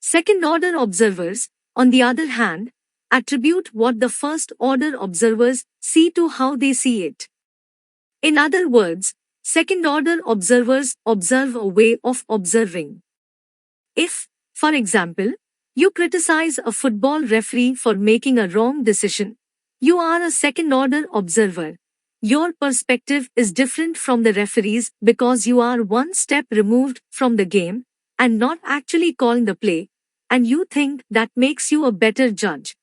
Second-order observers, on the other hand, attribute what the first-order observers see to how they see it. In other words, second-order observers observe a way of observing. If, for example, you criticize a football referee for making a wrong decision, you are a second-order observer. Your perspective is different from the referee's because you are one step removed from the game and not actually calling the play, and you think that makes you a better judge.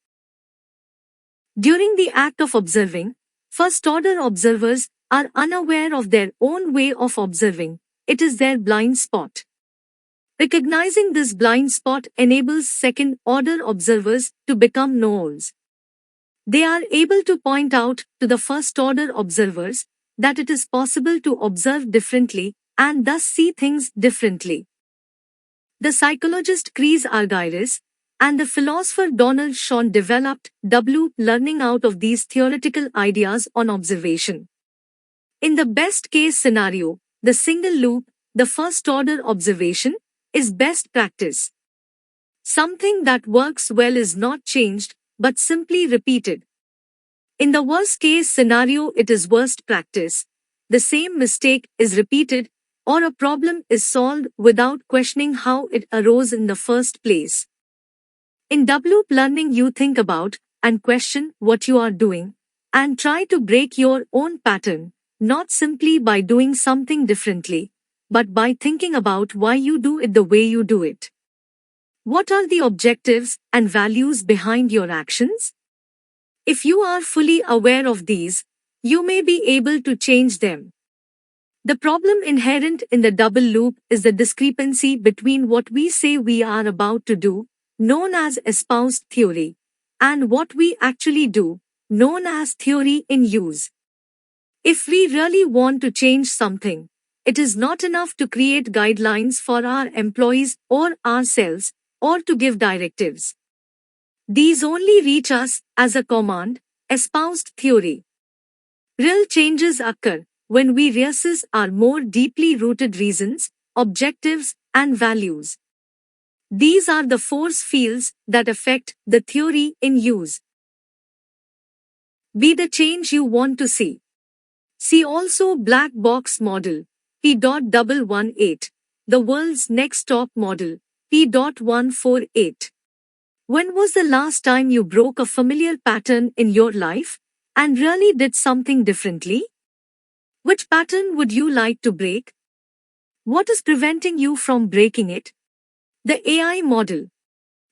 During the act of observing, first-order observers are unaware of their own way of observing. It is their blind spot. Recognizing this blind spot enables second-order observers to become know-alls. They are able to point out to the first-order observers that it is possible to observe differently and thus see things differently. The psychologist Chris Argyris and the philosopher Donald Schoen developed W learning out of these theoretical ideas on observation. In the best-case scenario, the single loop, the first order observation, is best practice. Something that works well is not changed, but simply repeated. In the worst case scenario, it is worst practice. The same mistake is repeated, or a problem is solved without questioning how it arose in the first place. In WP learning, you think about and question what you are doing and try to break your own pattern, not simply by doing something differently, but by thinking about why you do it the way you do it. What are the objectives and values behind your actions? If you are fully aware of these, you may be able to change them. The problem inherent in the double loop is the discrepancy between what we say we are about to do, known as espoused theory, and what we actually do, known as theory in use. If we really want to change something, it is not enough to create guidelines for our employees or ourselves, or to give directives. These only reach us as a command, espoused theory. Real changes occur when we reassess our more deeply rooted reasons, objectives, and values. These are the force fields that affect the theory in use. Be the change you want to see. See also Black Box Model, P.118, the world's next top model, P.148. When was the last time you broke a familiar pattern in your life and really did something differently? Which pattern would you like to break? What is preventing you from breaking it? The AI model.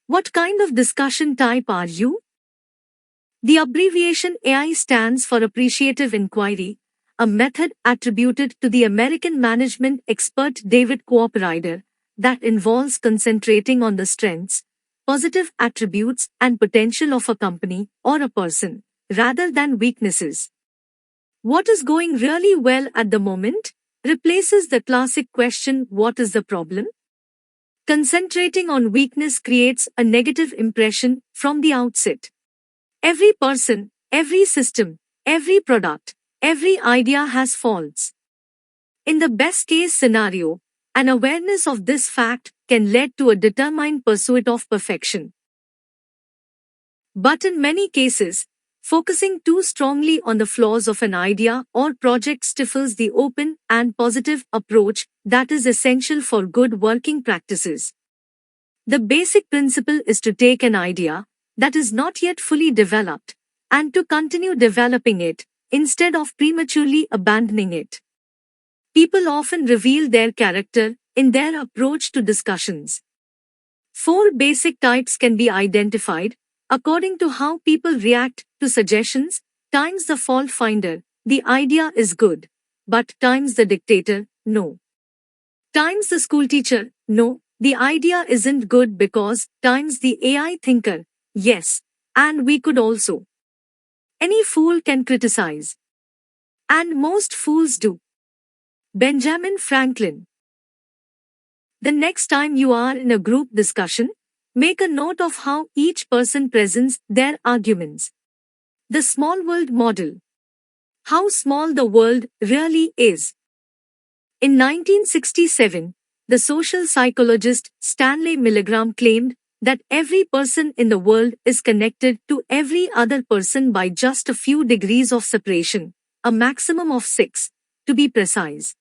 What kind of discussion type are you? The abbreviation AI stands for Appreciative Inquiry, a method attributed to the American management expert David Coop Ryder that involves concentrating on the strengths, positive attributes, and potential of a company or a person, rather than weaknesses. What is going really well at the moment replaces the classic question, what is the problem? Concentrating on weakness creates a negative impression from the outset. Every person, every system, every product, every idea has faults. In the best case scenario, an awareness of this fact can lead to a determined pursuit of perfection. But in many cases, focusing too strongly on the flaws of an idea or project stifles the open and positive approach that is essential for good working practices. The basic principle is to take an idea that is not yet fully developed and to continue developing it instead of prematurely abandoning it. People often reveal their character in their approach to discussions. 4 basic types can be identified according to how people react to suggestions, times the fault finder, the idea is good, but times the dictator, no. Times the school teacher, no, the idea isn't good because, times the AI thinker, yes, and we could also. Any fool can criticize. And most fools do. Benjamin Franklin. The next time you are in a group discussion, make a note of how each person presents their arguments. The small world model. How small the world really is. In 1967, the social psychologist Stanley Milgram claimed that every person in the world is connected to every other person by just a few degrees of separation, a maximum of 6, to be precise.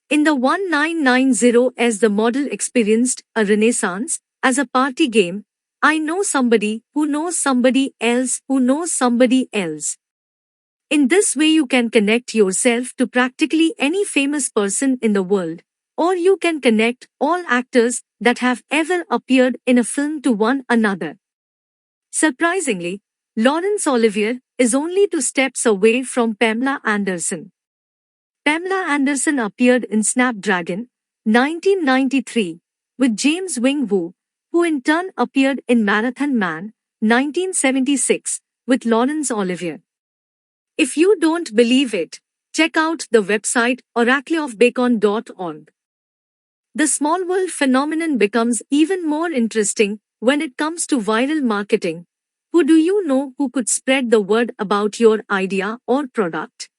In the 1990s, the model experienced a renaissance as a party game. I know somebody who knows somebody else who knows somebody else. In this way, you can connect yourself to practically any famous person in the world, or you can connect all actors that have ever appeared in a film to one another. Surprisingly, Laurence Olivier is only 2 steps away from Pamela Anderson. Pamela Anderson appeared in Snapdragon, 1993, with James Wing Wu, who in turn appeared in Marathon Man, 1976, with Laurence Olivier. If you don't believe it, check out the website oracleofbacon.org. The small world phenomenon becomes even more interesting when it comes to viral marketing. Who do you know who could spread the word about your idea or product?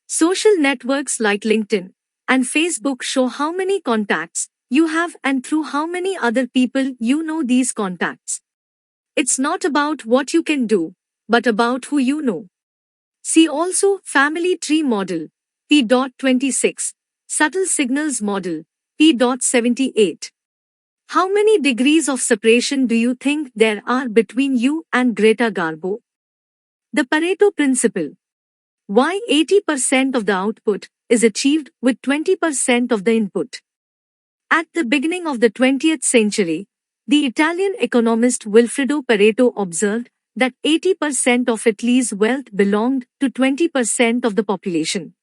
Social networks like LinkedIn and Facebook show how many contacts you have and through how many other people you know these contacts. It's not about what you can do, but about who you know. See also family tree model, P.26, subtle signals model, P.78. How many degrees of separation do you think there are between you and Greta Garbo? The Pareto principle. Why 80% of the output is achieved with 20% of the input? At the beginning of the 20th century, the Italian economist Wilfredo Pareto observed that 80% of Italy's wealth belonged to 20% of the population.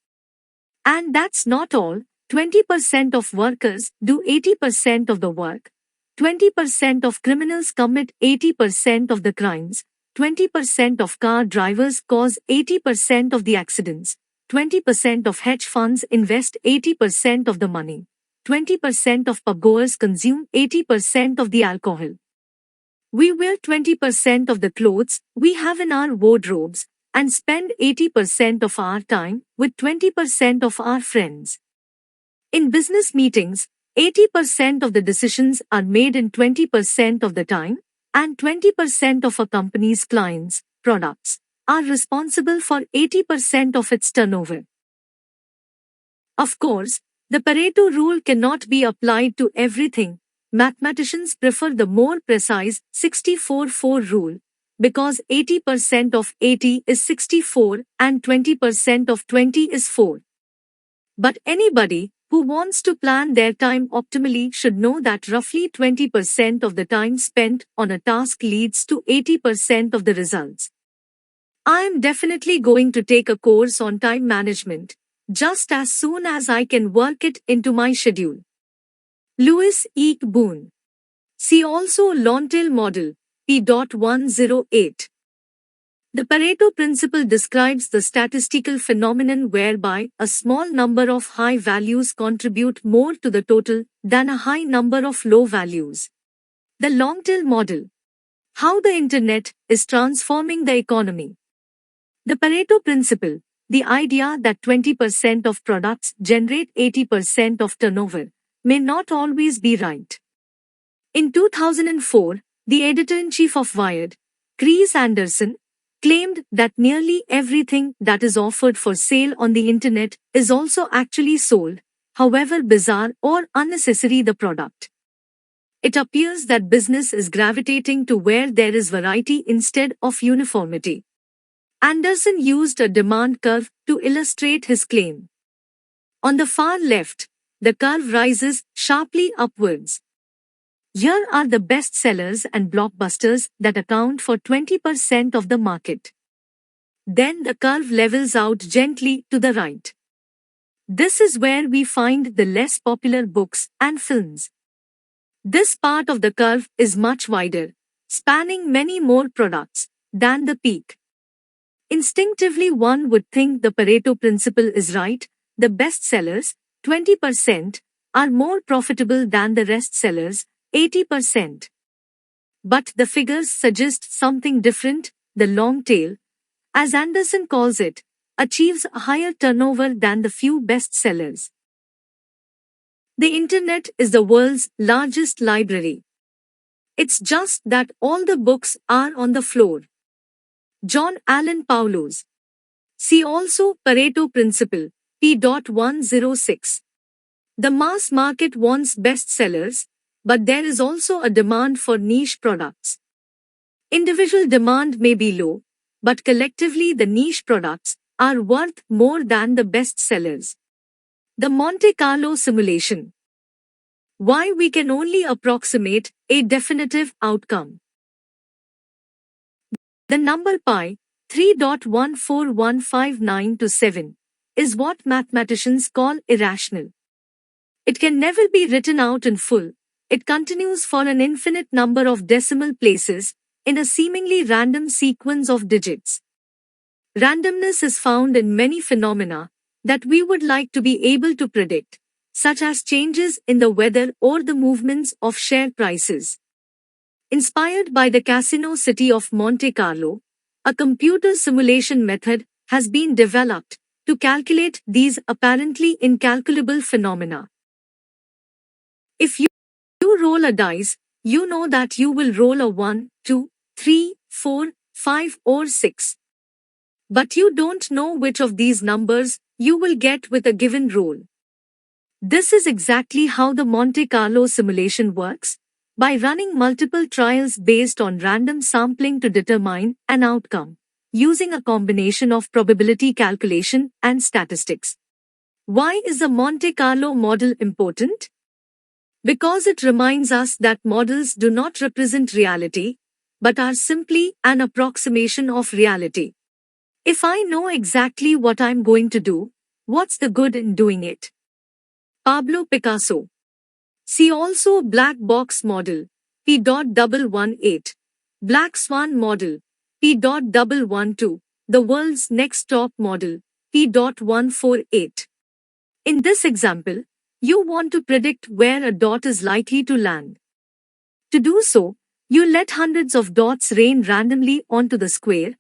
And that's not all, 20% of workers do 80% of the work, 20% of criminals commit 80% of the crimes, 20% of car drivers cause 80% of the accidents, 20% of hedge funds invest 80% of the money, 20% of pubgoers consume 80% of the alcohol. We wear 20% of the clothes we have in our wardrobes and spend 80% of our time with 20% of our friends. In business meetings, 80% of the decisions are made in 20% of the time, and 20% of a company's clients' products are responsible for 80% of its turnover. Of course, the Pareto rule cannot be applied to everything. Mathematicians prefer the more precise 64-4 rule, because 80% of 80 is 64 and 20% of 20 is 4. But anybody who wants to plan their time optimally should know that roughly 20% of the time spent on a task leads to 80% of the results. I am definitely going to take a course on time management, just as soon as I can work it into my schedule. Louis E. Boone. See also Longtail model, P.108. The Pareto principle describes the statistical phenomenon whereby a small number of high values contribute more to the total than a high number of low values. The Longtail model. How the internet is transforming the economy. The Pareto principle, the idea that 20% of products generate 80% of turnover, may not always be right. In 2004, the editor-in-chief of Wired, Chris Anderson, claimed that nearly everything that is offered for sale on the internet is also actually sold, however bizarre or unnecessary the product. It appears that business is gravitating to where there is variety instead of uniformity. Anderson used a demand curve to illustrate his claim. On the far left, the curve rises sharply upwards. Here are the best sellers and blockbusters that account for 20% of the market. Then the curve levels out gently to the right. This is where we find the less popular books and films. This part of the curve is much wider, spanning many more products than the peak. Instinctively one would think the Pareto principle is right, the best sellers, 20%, are more profitable than the rest sellers, 80%. But the figures suggest something different. The long tail, as Anderson calls it, achieves a higher turnover than the few best sellers. The internet is the world's largest library. It's just that all the books are on the floor. John Allen Paulos. See also Pareto principle, P.106. The mass market wants bestsellers, but there is also a demand for niche products. Individual demand may be low, but collectively the niche products are worth more than the bestsellers. The Monte Carlo simulation. Why we can only approximate a definitive outcome. The number pi, 3.1415927, is what mathematicians call irrational. It can never be written out in full. It continues for an infinite number of decimal places in a seemingly random sequence of digits. Randomness is found in many phenomena that we would like to be able to predict, such as changes in the weather or the movements of share prices. Inspired by the Casino City of Monte Carlo, a computer simulation method has been developed to calculate these apparently incalculable phenomena. If you roll a dice, you know that you will roll a 1, 2, 3, 4, 5 or 6. But you don't know which of these numbers you will get with a given roll. This is exactly how the Monte Carlo simulation works, by running multiple trials based on random sampling to determine an outcome, using a combination of probability calculation and statistics. Why is the Monte Carlo model important? Because it reminds us that models do not represent reality, but are simply an approximation of reality. If I know exactly what I'm going to do, what's the good in doing it? Pablo Picasso. See also Black Box Model, P.118, Black Swan Model, P.112, the world's next top model, P.148. In this example, you want to predict where a dot is likely to land. To do so, you let hundreds of dots rain randomly onto the square,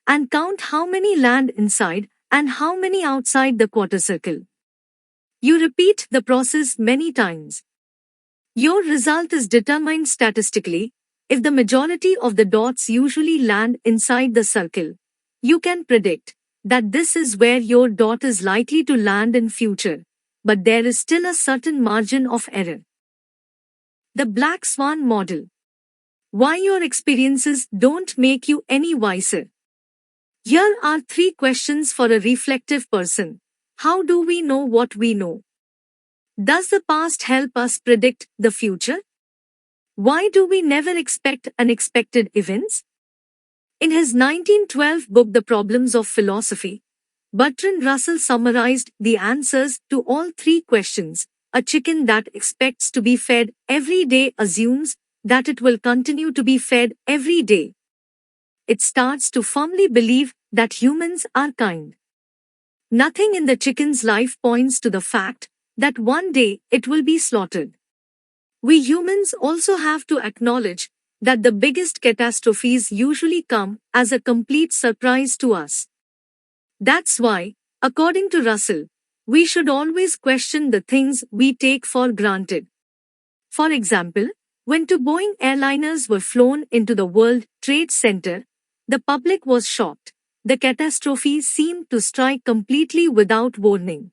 and count how many land inside and how many outside the quarter circle. You repeat the process many times. Your result is determined statistically. If the majority of the dots usually land inside the circle, you can predict that this is where your dot is likely to land in future, but there is still a certain margin of error. The Black Swan Model. Why your experiences don't make you any wiser. Here are 3 questions for a reflective person. How do we know what we know? Does the past help us predict the future? Why do we never expect unexpected events? In his 1912 book The Problems of Philosophy, Bertrand Russell summarized the answers to all 3 questions. A chicken that expects to be fed every day assumes that it will continue to be fed every day. It starts to firmly believe that humans are kind. Nothing in the chicken's life points to the fact that one day it will be slaughtered. We humans also have to acknowledge that the biggest catastrophes usually come as a complete surprise to us. That's why, according to Russell, we should always question the things we take for granted. For example, when 2 Boeing airliners were flown into the World Trade Center, the public was shocked. The catastrophe seemed to strike completely without warning.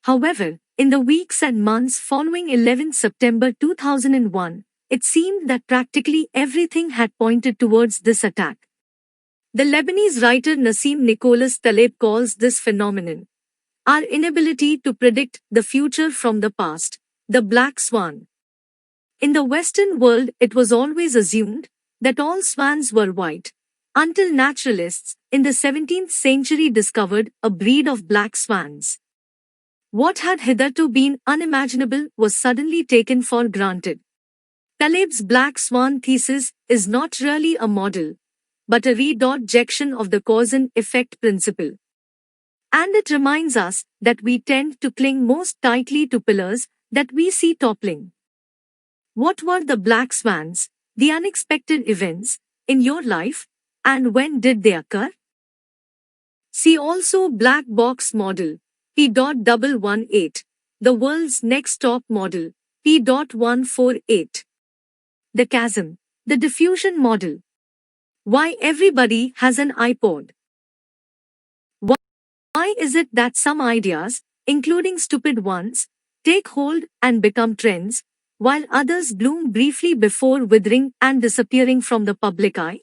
However, in the weeks and months following 11 September 2001, it seemed that practically everything had pointed towards this attack. The Lebanese writer Nassim Nicholas Taleb calls this phenomenon our inability to predict the future from the past, the black swan. In the Western world, it was always assumed that all swans were white, until naturalists in the 17th century discovered a breed of black swans. What had hitherto been unimaginable was suddenly taken for granted. Taleb's black swan thesis is not really a model, but a rejection of the cause and effect principle. And it reminds us that we tend to cling most tightly to pillars that we see toppling. What were the black swans, the unexpected events, in your life, and when did they occur? See also Black Box Model, P.118, the world's next top model, P.148. The Chasm, the diffusion model. Why everybody has an iPod. Why is it that some ideas, including stupid ones, take hold and become trends, while others bloom briefly before withering and disappearing from the public eye?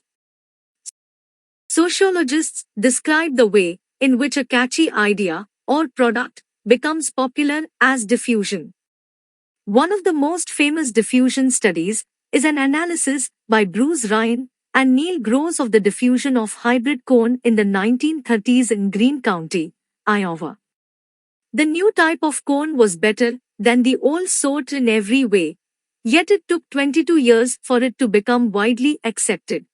Sociologists describe the way in which a catchy idea or product becomes popular as diffusion. One of the most famous diffusion studies is an analysis by Bruce Ryan and Neil Gross of the diffusion of hybrid corn in the 1930s in Greene County, Iowa. The new type of corn was better than the old sort in every way, yet it took 22 years for it to become widely accepted.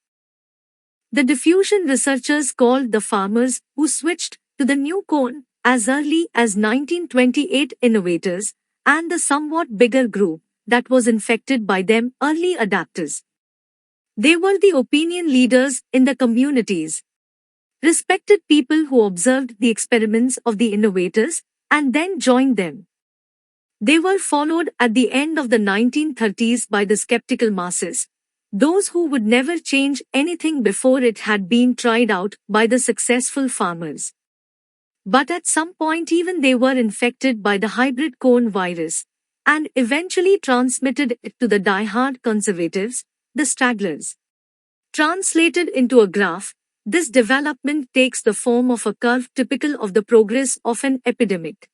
The diffusion researchers called the farmers who switched to the new corn as early as 1928 innovators, and the somewhat bigger group that was infected by them early adapters. They were the opinion leaders in the communities. respected people who observed the experiments of the innovators and then joined them. They were followed at the end of the 1930s by the skeptical masses, those who would never change anything before it had been tried out by the successful farmers. But at some point even they were infected by the hybrid corn virus and eventually transmitted it to the die-hard conservatives, the stragglers. Translated into a graph, this development takes the form of a curve typical of the progress of an epidemic.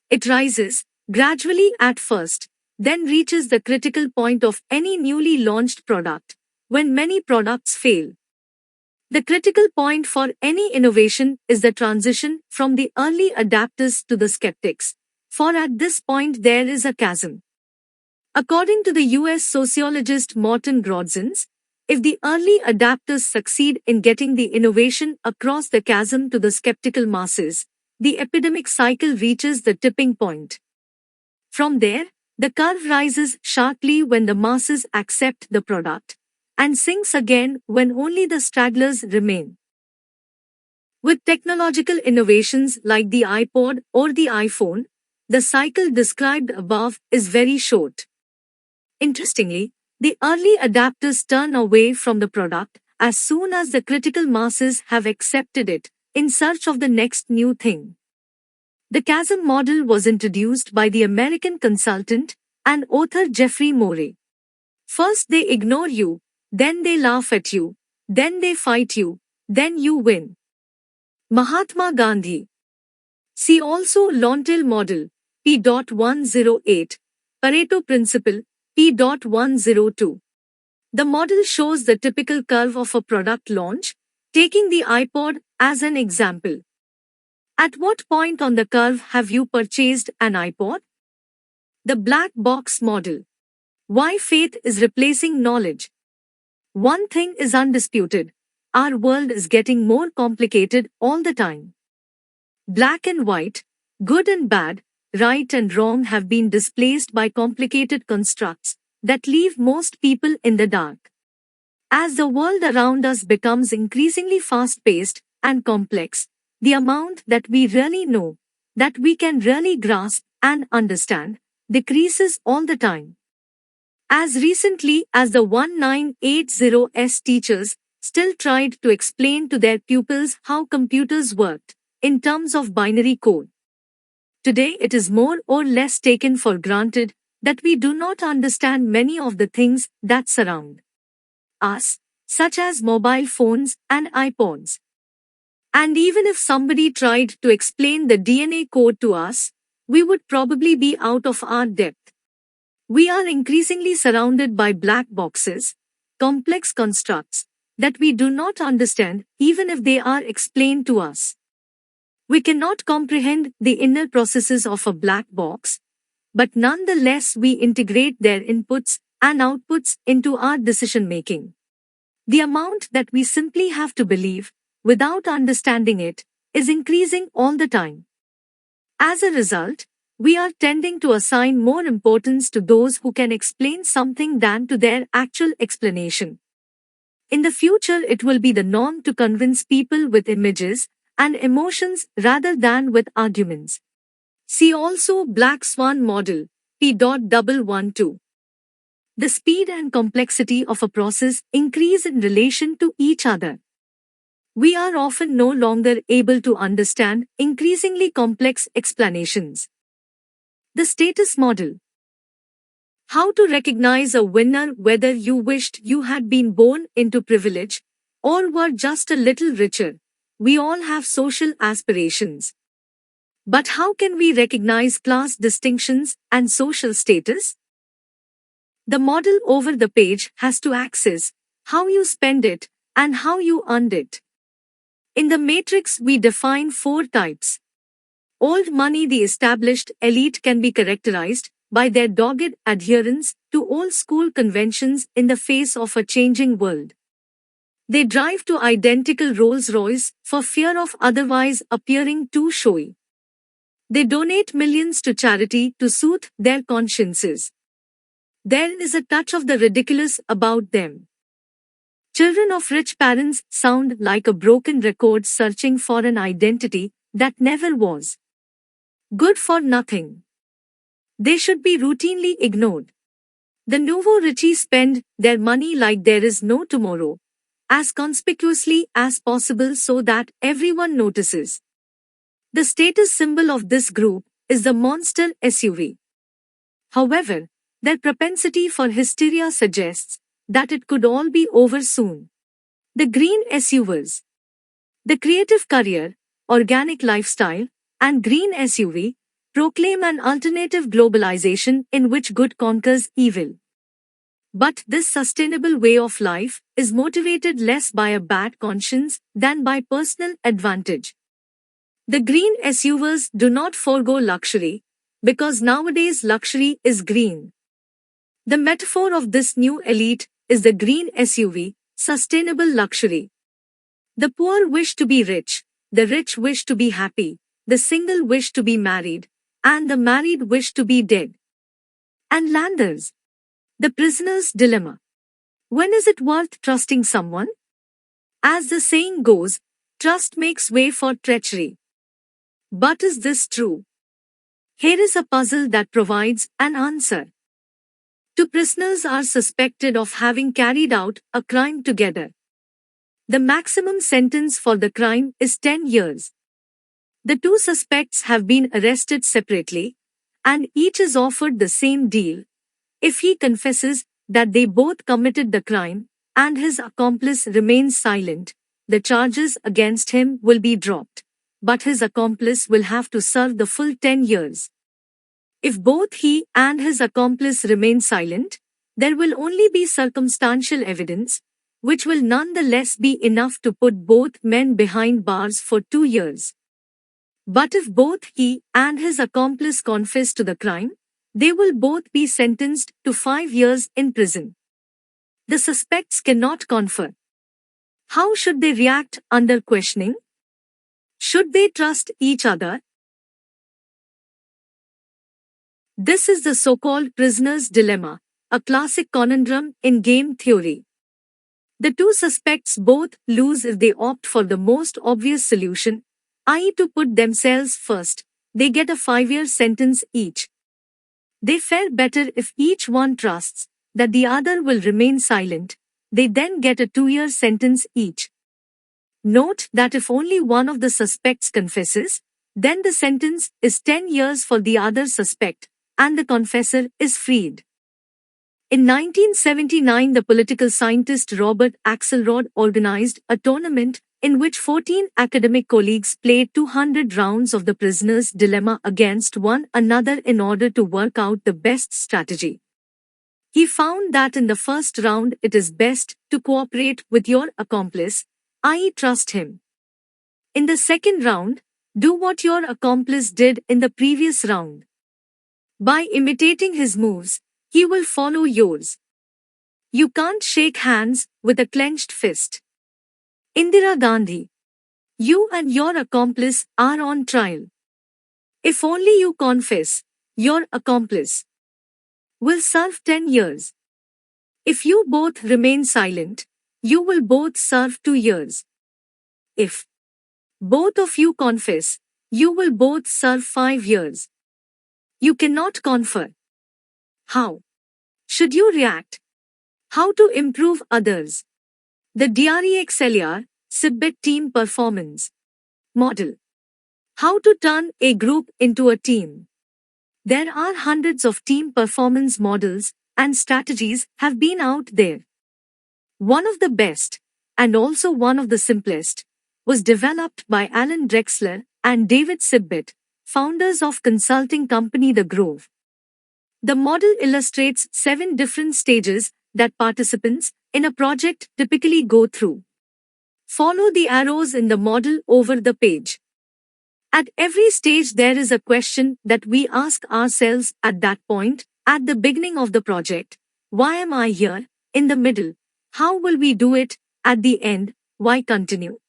It rises, gradually at first, then reaches the critical point of any newly launched product, when many products fail. The critical point for any innovation is the transition from the early adapters to the skeptics, for at this point there is a chasm. According to the US sociologist Morton Grodzins, if the early adapters succeed in getting the innovation across the chasm to the skeptical masses, the epidemic cycle reaches the tipping point. From there, the curve rises sharply when the masses accept the product, and sinks again when only the stragglers remain. With technological innovations like the iPod or the iPhone, the cycle described above is very short. Interestingly, the early adapters turn away from the product as soon as the critical masses have accepted it, in search of the next new thing. The chasm model was introduced by the American consultant and author Jeffrey Morey. First they ignore you, then they laugh at you, then they fight you, then you win. Mahatma Gandhi. See also Lontel model, P.108, Pareto principle, P.102. The model shows the typical curve of a product launch, taking the iPod as an example. At what point on the curve have you purchased an iPod? The black box model. Why faith is replacing knowledge. One thing is undisputed. Our world is getting more complicated all the time. Black and white, good and bad, right and wrong have been displaced by complicated constructs that leave most people in the dark. As the world around us becomes increasingly fast-paced and complex, the amount that we really know, that we can really grasp and understand, decreases all the time. As recently as the 1980s teachers still tried to explain to their pupils how computers worked, in terms of binary code. Today it is more or less taken for granted that we do not understand many of the things that surround us, such as mobile phones and iPods. And even if somebody tried to explain the DNA code to us, we would probably be out of our depth. We are increasingly surrounded by black boxes, complex constructs, that we do not understand even if they are explained to us. We cannot comprehend the inner processes of a black box, but nonetheless we integrate their inputs and outputs into our decision-making. The amount that we simply have to believe, without understanding it, is increasing all the time. As a result, we are tending to assign more importance to those who can explain something than to their actual explanation. In the future it will be the norm to convince people with images and emotions rather than with arguments. See also Black Swan model, P.112. The speed and complexity of a process increase in relation to each other. We are often no longer able to understand increasingly complex explanations. The status model. How to recognize a winner whether you wished you had been born into privilege or were just a little richer. We all have social aspirations. But how can we recognize class distinctions and social status? The model over the page has two axes, how you spend it and how you earned it. In the matrix we define 4 types. Old money. The established elite can be characterized by their dogged adherence to old-school conventions in the face of a changing world. They drive to identical Rolls-Royce for fear of otherwise appearing too showy. They donate millions to charity to soothe their consciences. There is a touch of the ridiculous about them. Children of rich parents sound like a broken record searching for an identity that never was. Good for nothing. They should be routinely ignored. The nouveau riches spend their money like there is no tomorrow, as conspicuously as possible so that everyone notices. The status symbol of this group is the monster SUV. However, their propensity for hysteria suggests that it could all be over soon. The green SUVs. The creative career, organic lifestyle, and green SUV proclaim an alternative globalization in which good conquers evil. But this sustainable way of life is motivated less by a bad conscience than by personal advantage. The green SUVs do not forego luxury, because nowadays luxury is green. The metaphor of this new elite is the green SUV, sustainable luxury. The poor wish to be rich, the rich wish to be happy, the single wish to be married, and the married wish to be dead. And Landers. The prisoner's dilemma. When is it worth trusting someone? As the saying goes, trust makes way for treachery. But is this true? Here is a puzzle that provides an answer. Two prisoners are suspected of having carried out a crime together. The maximum sentence for the crime is 10 years. The two suspects have been arrested separately, and each is offered the same deal. If he confesses that they both committed the crime, and his accomplice remains silent, the charges against him will be dropped, but his accomplice will have to serve the full 10 years. If both he and his accomplice remain silent, there will only be circumstantial evidence, which will nonetheless be enough to put both men behind bars for 2 years. But if both he and his accomplice confess to the crime, they will both be sentenced to 5 years in prison. The suspects cannot confer. How should they react under questioning? Should they trust each other? This is the so-called prisoner's dilemma, a classic conundrum in game theory. The two suspects both lose if they opt for the most obvious solution, i.e. to put themselves first. They get a 5-year sentence each. They fare better if each one trusts that the other will remain silent. They then get a 2-year sentence each. Note that if only one of the suspects confesses, then the sentence is 10 years for the other suspect, and the confessor is freed. In 1979, the political scientist Robert Axelrod organized a tournament in which 14 academic colleagues played 200 rounds of the prisoner's dilemma against one another in order to work out the best strategy. He found that in the first round it is best to cooperate with your accomplice, i.e. trust him. In the second round, do what your accomplice did in the previous round. By imitating his moves, he will follow yours. You can't shake hands with a clenched fist. Indira Gandhi. You and your accomplice are on trial. If only you confess, your accomplice will serve 10 years. If you both remain silent, you will both serve 2 years. If both of you confess, you will both serve 5 years. You cannot confer. How should you react? How to improve others? The DREXLR Sibet Team Performance Model. How to turn a group into a team. There are hundreds of team performance models and strategies have been out there. One of the best, and also one of the simplest, was developed by Alan Drexler and David Sibet, founders of consulting company The Grove. The model illustrates 7 different stages that participants in a project typically go through. Follow the arrows in the model over the page. At every stage there is a question that we ask ourselves at that point, at the beginning of the project. Why am I here? In the middle, how will we do it? At the end, why continue?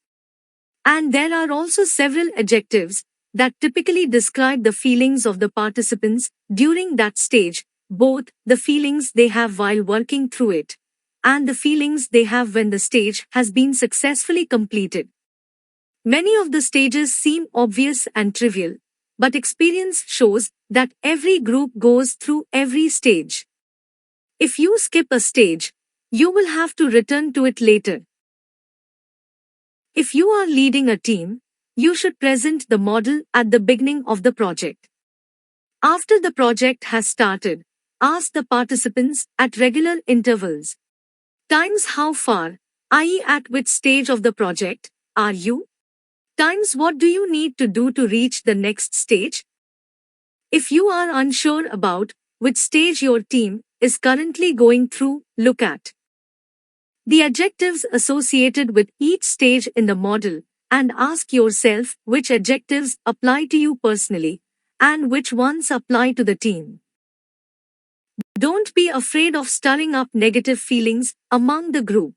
And there are also several adjectives that typically describe the feelings of the participants during that stage, both the feelings they have while working through it, and the feelings they have when the stage has been successfully completed. Many of the stages seem obvious and trivial, but experience shows that every group goes through every stage. If you skip a stage, you will have to return to it later. If you are leading a team, you should present the model at the beginning of the project. After the project has started, ask the participants at regular intervals. Times how far, i.e., at which stage of the project, are you? Times what do you need to do to reach the next stage? If you are unsure about which stage your team is currently going through, look at the adjectives associated with each stage in the model and ask yourself which adjectives apply to you personally and which ones apply to the team. Don't be afraid of stirring up negative feelings among the group.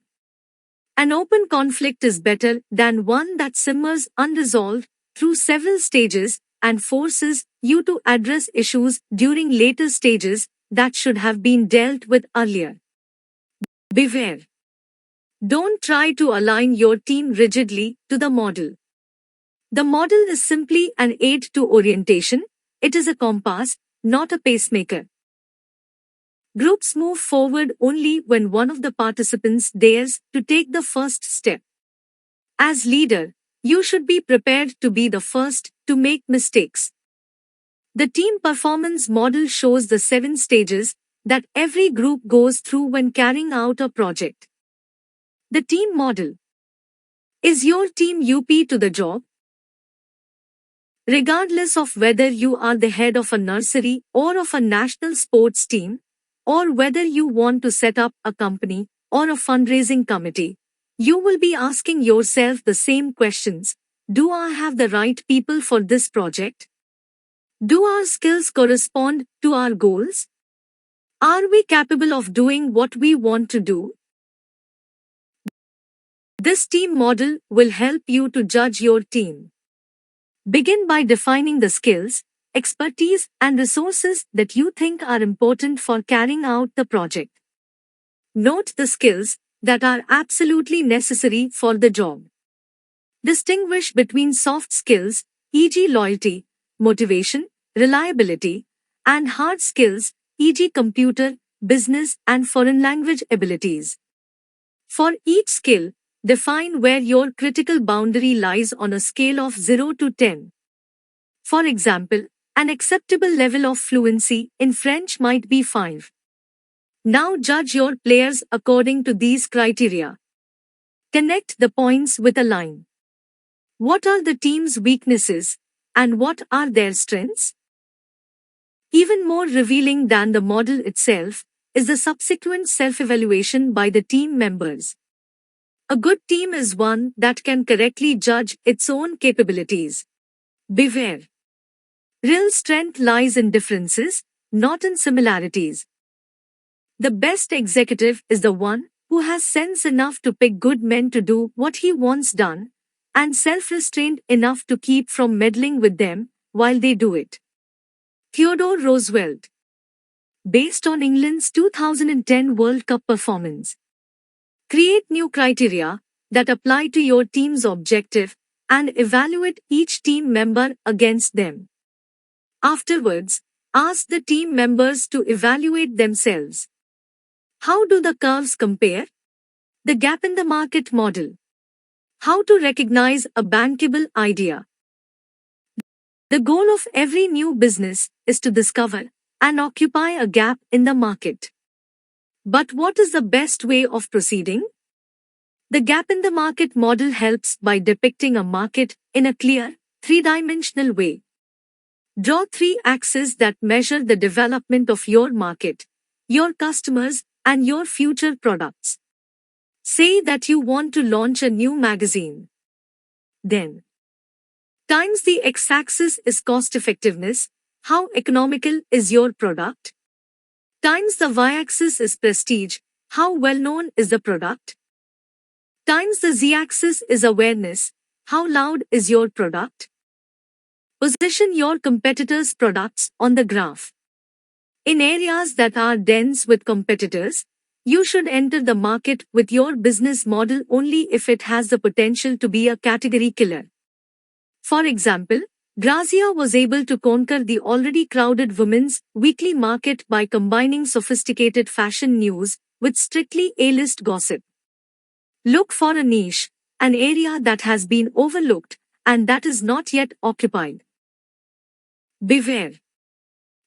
An open conflict is better than one that simmers unresolved through several stages and forces you to address issues during later stages that should have been dealt with earlier. Beware. Don't try to align your team rigidly to the model. The model is simply an aid to orientation. It is a compass, not a pacemaker. Groups move forward only when one of the participants dares to take the first step. As leader, you should be prepared to be the first to make mistakes. The team performance model shows the 7 stages that every group goes through when carrying out a project. The team model. Is your team UP to the job? Regardless of whether you are the head of a nursery or of a national sports team, or whether you want to set up a company or a fundraising committee, you will be asking yourself the same questions. Do I have the right people for this project? Do our skills correspond to our goals? Are we capable of doing what we want to do? This team model will help you to judge your team. Begin by defining the skills, expertise, and resources that you think are important for carrying out the project. Note the skills that are absolutely necessary for the job. Distinguish between soft skills, e.g., loyalty, motivation, reliability, and hard skills, e.g., computer, business, and foreign language abilities. For each skill, define where your critical boundary lies on a scale of 0 to 10. For example, an acceptable level of fluency in French might be 5. Now judge your players according to these criteria. Connect the points with a line. What are the team's weaknesses, and what are their strengths? Even more revealing than the model itself is the subsequent self-evaluation by the team members. A good team is one that can correctly judge its own capabilities. Beware. Real strength lies in differences, not in similarities. The best executive is the one who has sense enough to pick good men to do what he wants done, and self-restraint enough to keep from meddling with them while they do it. Theodore Roosevelt. Based on England's 2010 World Cup performance. Create new criteria that apply to your team's objective and evaluate each team member against them. Afterwards, ask the team members to evaluate themselves. How do the curves compare? The gap in the market model. How to recognize a bankable idea. The goal of every new business is to discover and occupy a gap in the market. But what is the best way of proceeding? The gap in the market model helps by depicting a market in a clear, three-dimensional way. Draw 3 axes that measure the development of your market, your customers, and your future products. Say that you want to launch a new magazine. Then, times the x-axis is cost effectiveness, how economical is your product? Times the y-axis is prestige, how well-known is the product? Times the z-axis is awareness, how loud is your product? Position your competitors' products on the graph. In areas that are dense with competitors, You should enter the market with your business model only if it has the potential to be a category killer. For example, Grazia was able to conquer the already crowded women's weekly market by combining sophisticated fashion news with strictly A-list gossip. Look for a niche, an area that has been overlooked and that is not yet occupied. Beware.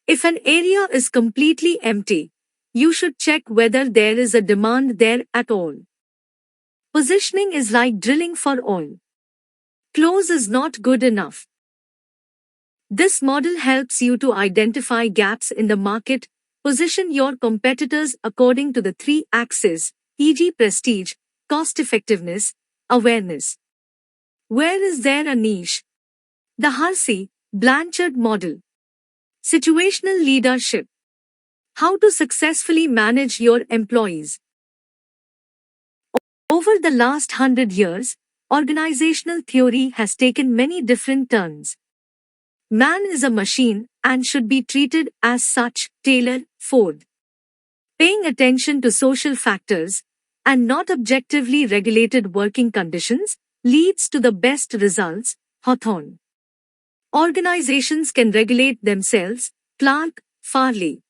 If an area is completely empty, you should check whether there is a demand there at all. Positioning is like drilling for oil. Close is not good enough. This model helps you to identify gaps in the market, position your competitors according to the three axes, e.g. prestige, cost-effectiveness, awareness. Where is there a niche? The Hersey-Blanchard model. Situational leadership. How to successfully manage your employees. Over the last 100 years, organizational theory has taken many different turns. Man is a machine and should be treated as such, Taylor, Ford. Paying attention to social factors and not objectively regulated working conditions leads to the best results, Hawthorne. Organizations can regulate themselves, Clark, Farley.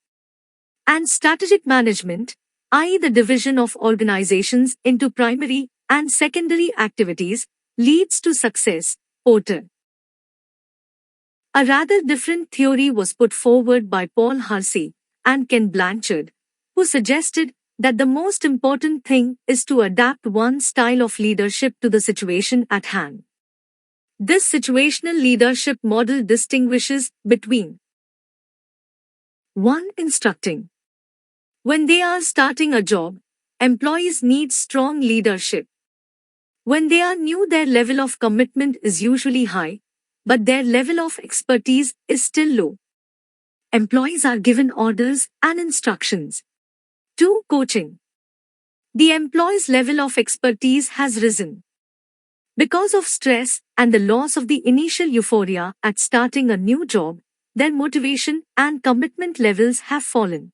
And strategic management, i.e. the division of organizations into primary and secondary activities, leads to success, Porter. A rather different theory was put forward by Paul Hersey and Ken Blanchard, who suggested that the most important thing is to adapt one's style of leadership to the situation at hand. This situational leadership model distinguishes between 1. Instructing. When they are starting a job, employees need strong leadership. When they are new, their level of commitment is usually high, but their level of expertise is still low. Employees are given orders and instructions. 2. Coaching. The employee's level of expertise has risen. Because of stress and the loss of the initial euphoria at starting a new job, their motivation and commitment levels have fallen.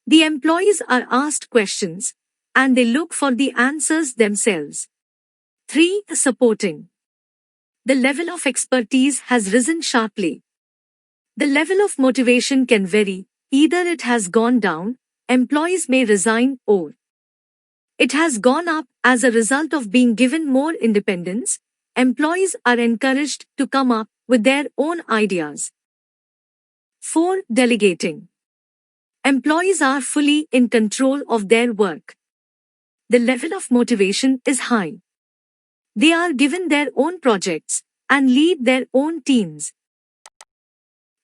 The employees are asked questions, and they look for the answers themselves. 3. Supporting. The level of expertise has risen sharply. The level of motivation can vary, either it has gone down, employees may resign, or it has gone up as a result of being given more independence. Employees are encouraged to come up with their own ideas. 4. Delegating. Employees are fully in control of their work. The level of motivation is high. They are given their own projects and lead their own teams.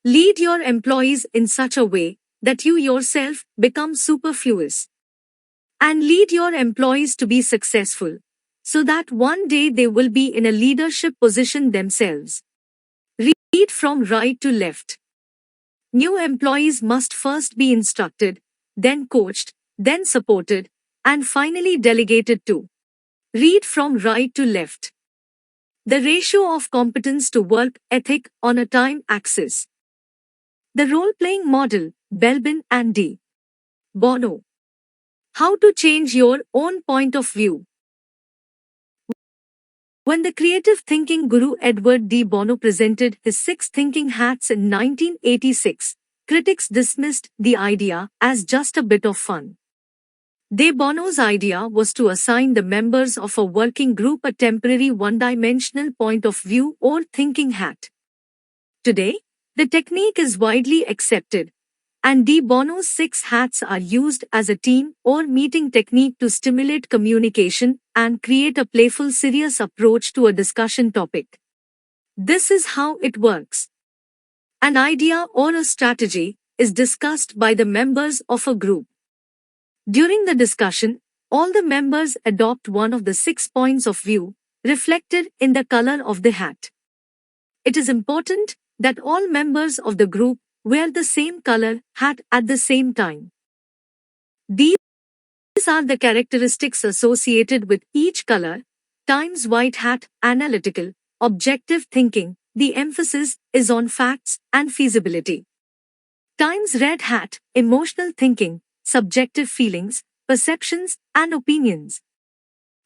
Lead your employees in such a way that you yourself become superfluous. And lead your employees to be successful, so that one day they will be in a leadership position themselves. Read from right to left. New employees must first be instructed, then coached, then supported, and finally delegated to. Read from right to left. The ratio of competence to work ethic on a time axis. The role-playing model, Belbin and D. Bono. How to change your own point of view. When the creative thinking guru Edward D. Bono presented his 6 thinking hats in 1986, critics dismissed the idea as just a bit of fun. De Bono's idea was to assign the members of a working group a temporary one-dimensional point of view or thinking hat. Today, the technique is widely accepted, and De Bono's 6 hats are used as a team or meeting technique to stimulate communication and create a playful, serious approach to a discussion topic. This is how it works. An idea or a strategy is discussed by the members of a group. During the discussion, all the members adopt one of the 6 points of view, reflected in the color of the hat. It is important that all members of the group wear the same color hat at the same time. These are the characteristics associated with each color, times white hat, analytical, objective thinking, the emphasis is on facts and feasibility. Times red hat, emotional thinking, subjective feelings, perceptions, and opinions.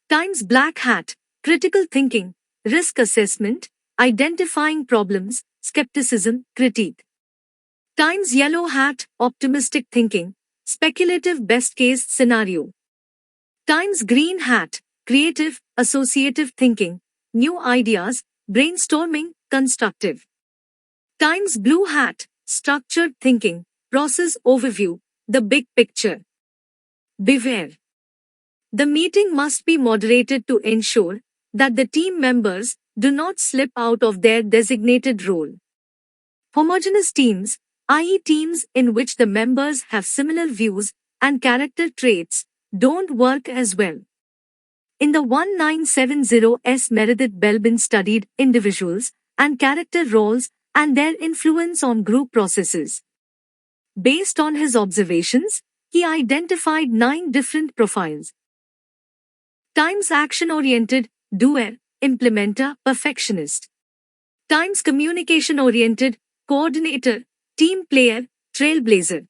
Times Black Hat, critical thinking, risk assessment, identifying problems, skepticism, critique. Times Yellow Hat, optimistic thinking, speculative best case scenario. Times Green Hat, creative, associative thinking, new ideas, brainstorming, constructive. Times Blue Hat, structured thinking, process overview, the big picture. Beware. The meeting must be moderated to ensure that the team members do not slip out of their designated role. Homogeneous teams, i.e., teams in which the members have similar views and character traits, don't work as well. In the 1970s, Meredith Belbin studied individuals and character roles and their influence on group processes. Based on his observations, he identified 9 different profiles. Times action-oriented, doer, implementer, perfectionist. Times communication-oriented, coordinator, team player, trailblazer.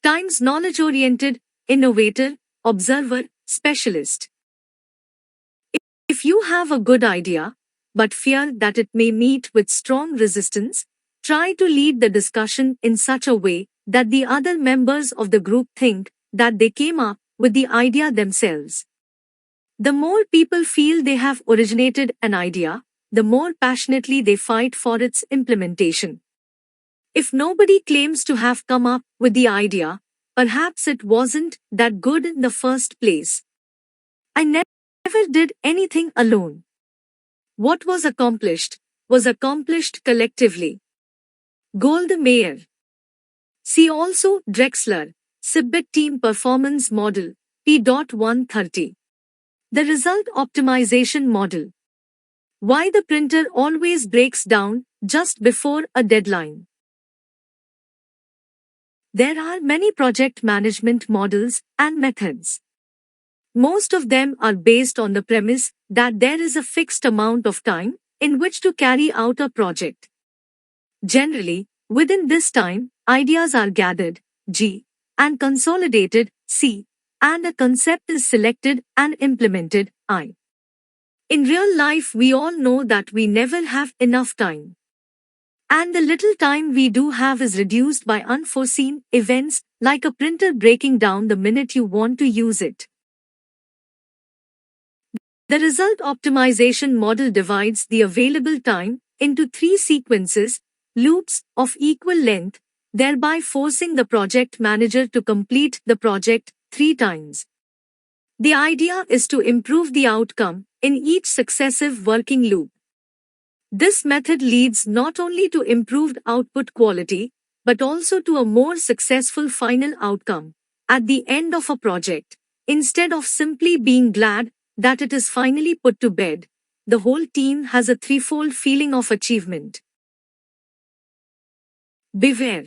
Times knowledge-oriented, innovator, observer, specialist. If you have a good idea, but fear that it may meet with strong resistance, try to lead the discussion in such a way that the other members of the group think that they came up with the idea themselves. The more people feel they have originated an idea, the more passionately they fight for its implementation. If nobody claims to have come up with the idea, perhaps it wasn't that good in the first place. I never did anything alone. What was accomplished collectively. Golda Meir. See also Drexler, Sibet Team Performance Model, P.130. The Result Optimization Model. Why the printer always breaks down just before a deadline. There are many project management models and methods. Most of them are based on the premise that there is a fixed amount of time in which to carry out a project. Generally, within this time, ideas are gathered, G, and consolidated, C, and a concept is selected and implemented, I. In real life, we all know that we never have enough time. And the little time we do have is reduced by unforeseen events like a printer breaking down the minute you want to use it. The result optimization model divides the available time into 3 sequences, loops of equal length, thereby forcing the project manager to complete the project 3 times. The idea is to improve the outcome in each successive working loop. This method leads not only to improved output quality, but also to a more successful final outcome at the end of a project. Instead of simply being glad that it is finally put to bed, the whole team has a threefold feeling of achievement. Beware.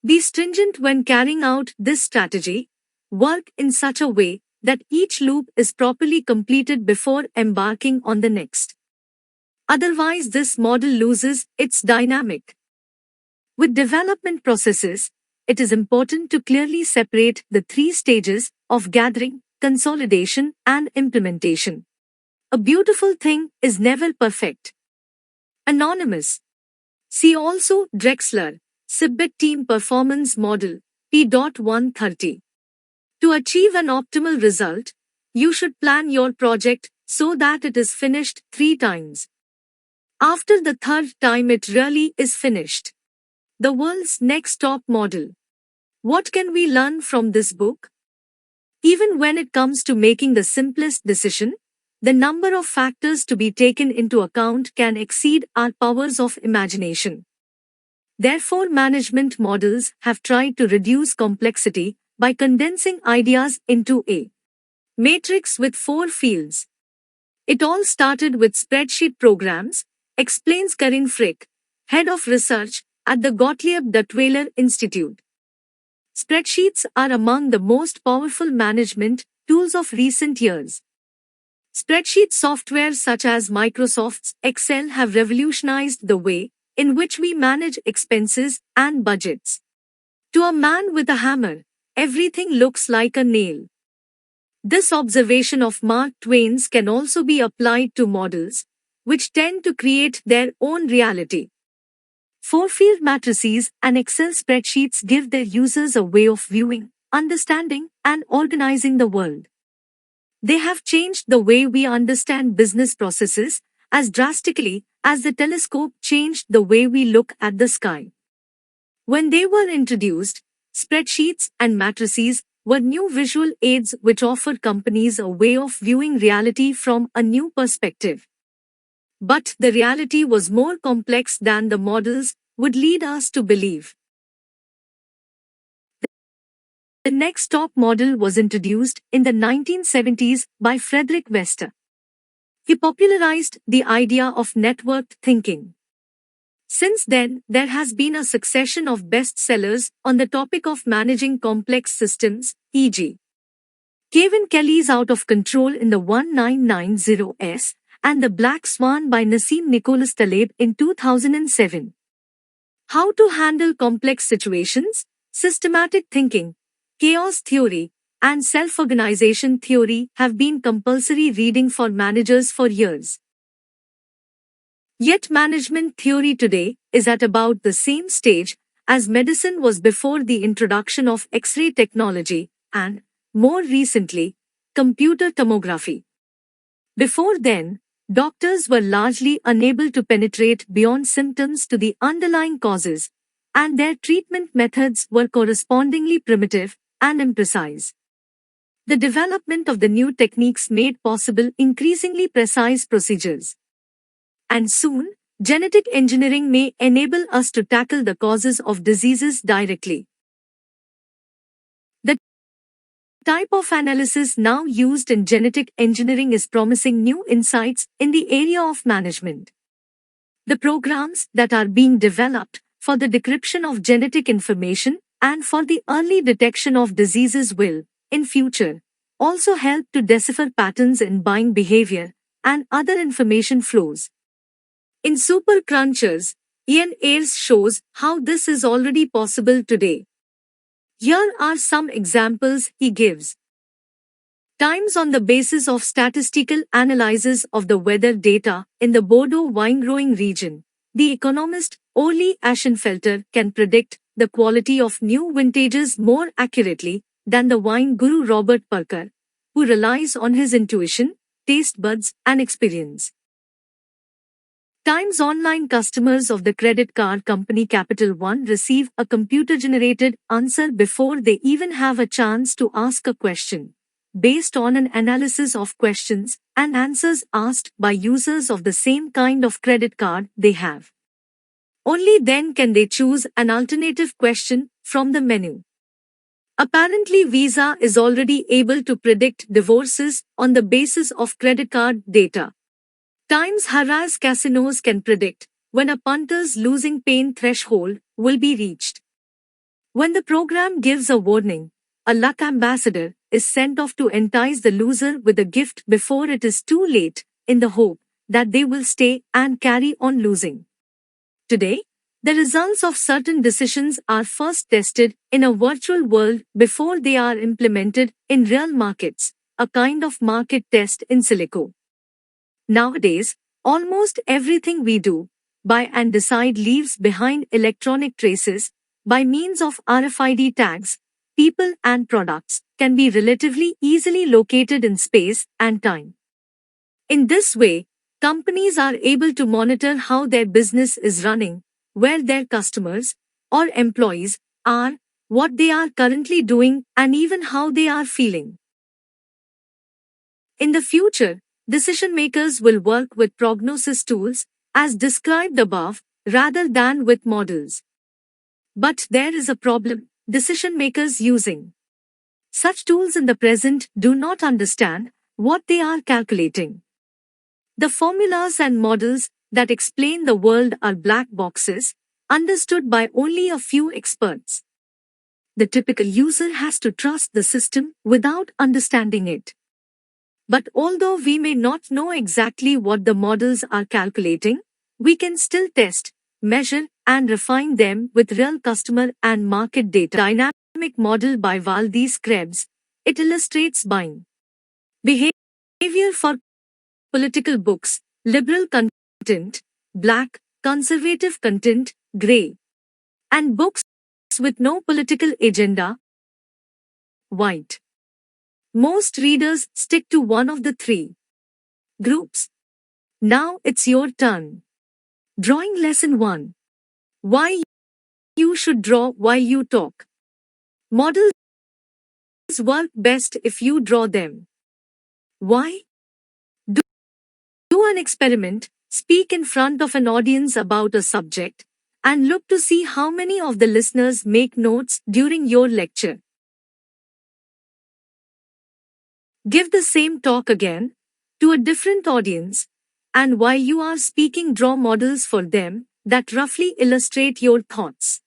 Be stringent when carrying out this strategy. Work in such a way that each loop is properly completed before embarking on the next. Otherwise, this model loses its dynamic. With development processes, it is important to clearly separate the 3 stages of gathering, consolidation, and implementation. A beautiful thing is never perfect. Anonymous. See also Drexler, Sibet Team Performance Model, P.130. To achieve an optimal result, you should plan your project so that it is finished 3 times. After the 3rd time it really is finished. The world's next top model. What can we learn from this book? Even when it comes to making the simplest decision, the number of factors to be taken into account can exceed our powers of imagination. Therefore, management models have tried to reduce complexity by condensing ideas into a matrix with 4 fields. It all started with spreadsheet programs, explains Karin Frick, head of research at the Gottlieb Duttweiler Institute. Spreadsheets are among the most powerful management tools of recent years. Spreadsheet software such as Microsoft's Excel have revolutionized the way in which we manage expenses and budgets. To a man with a hammer, everything looks like a nail. This observation of Mark Twain's can also be applied to models, which tend to create their own reality. Four-field matrices and Excel spreadsheets give their users a way of viewing, understanding, and organizing the world. They have changed the way we understand business processes as drastically as the telescope changed the way we look at the sky. When they were introduced, spreadsheets and matrices were new visual aids which offered companies a way of viewing reality from a new perspective. But the reality was more complex than the models would lead us to believe. The next top model was introduced in the 1970s by Frederick Wester. He popularized the idea of networked thinking. Since then, there has been a succession of bestsellers on the topic of managing complex systems, e.g. Kevin Kelly's Out of Control in the 1990s and The Black Swan by Nassim Nicholas Taleb in 2007. How to handle complex situations, systematic thinking, chaos theory, and self-organization theory have been compulsory reading for managers for years. Yet management theory today is at about the same stage as medicine was before the introduction of X-ray technology and, more recently, computer tomography. Before then, doctors were largely unable to penetrate beyond symptoms to the underlying causes, and their treatment methods were correspondingly primitive and imprecise. The development of the new techniques made possible increasingly precise procedures. And soon, genetic engineering may enable us to tackle the causes of diseases directly. The type of analysis now used in genetic engineering is promising new insights in the area of management. The programs that are being developed for the decryption of genetic information and for the early detection of diseases will, in future, also help to decipher patterns in buying behavior and other information flows. In Super Crunchers, Ian Ayres shows how this is already possible today. Here are some examples he gives. Times on the basis of statistical analysis of the weather data in the Bordeaux wine-growing region, the economist Orly Ashenfelter can predict the quality of new vintages more accurately than the wine guru Robert Parker, who relies on his intuition, taste buds, and experience. Times online customers of the credit card company Capital One receive a computer-generated answer before they even have a chance to ask a question, based on an analysis of questions and answers asked by users of the same kind of credit card they have. Only then can they choose an alternative question from the menu. Apparently, Visa is already able to predict divorces on the basis of credit card data. Times Harrah's casinos can predict when a punter's losing pain threshold will be reached. When the program gives a warning, a luck ambassador is sent off to entice the loser with a gift before it is too late, in the hope that they will stay and carry on losing. Today, the results of certain decisions are first tested in a virtual world before they are implemented in real markets, a kind of market test in silico. Nowadays, almost everything we do, buy and decide leaves behind electronic traces, by means of RFID tags, people and products can be relatively easily located in space and time. In this way, companies are able to monitor how their business is running, where their customers or employees are, what they are currently doing, and even how they are feeling. In the future, decision makers will work with prognosis tools, as described above, rather than with models. But there is a problem: decision makers using such tools in the present do not understand what they are calculating. The formulas and models that explain the world are black boxes, understood by only a few experts. The typical user has to trust the system without understanding it. But although we may not know exactly what the models are calculating, we can still test, measure, and refine them with real customer and market data. model by Valdez Krebs. It illustrates buying behavior for political books, liberal content, black, conservative content, gray, and books with no political agenda, white. Most readers stick to one of the three groups. Now it's your turn. Drawing Lesson 1. Why you should draw while you talk. Models work best if you draw them. Why? Do an experiment, speak in front of an audience about a subject, and look to see how many of the listeners make notes during your lecture. Give the same talk again, to a different audience, and while you are speaking, draw models for them that roughly illustrate your thoughts.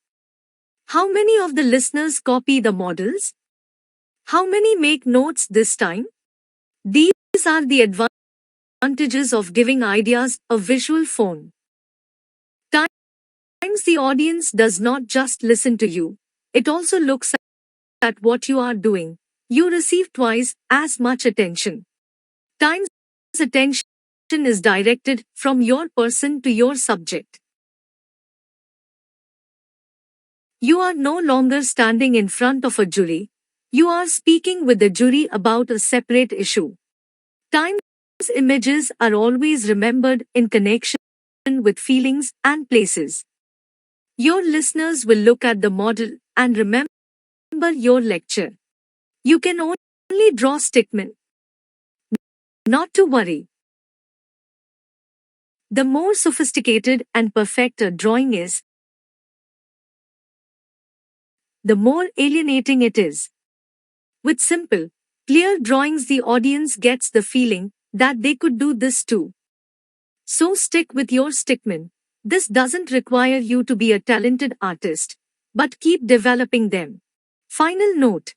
How many of the listeners copy the models? How many make notes this time? These are the advantages of giving ideas a visual phone. Times the audience does not just listen to you, it also looks at what you are doing. You receive twice as much attention. Times attention is directed from your person to your subject. You are no longer standing in front of a jury. You are speaking with the jury about a separate issue. Times images are always remembered in connection with feelings and places. Your listeners will look at the model and remember your lecture. You can only draw stickmen. Not to worry. The more sophisticated and perfect a drawing is, the more alienating it is. With simple, clear drawings, the audience gets the feeling that they could do this too. So stick with your stickmen. This doesn't require you to be a talented artist, but keep developing them. Final note.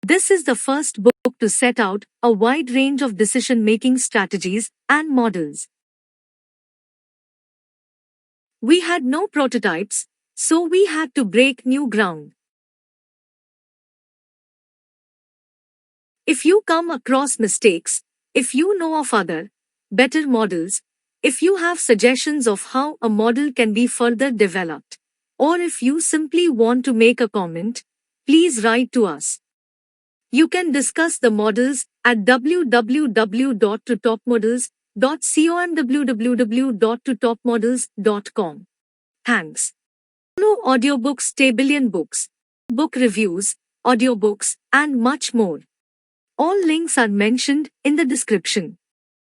This is the first book to set out a wide range of decision-making strategies and models. We had no prototypes, so we had to break new ground. If you come across mistakes, if you know of other, better models, if you have suggestions of how a model can be further developed, or if you simply want to make a comment, please write to us. You can discuss the models at www.totopmodels.com and www.totopmodels.com. Thanks. Follow audiobooks, Tabillion Books, book reviews, audiobooks, and much more. All links are mentioned in the description.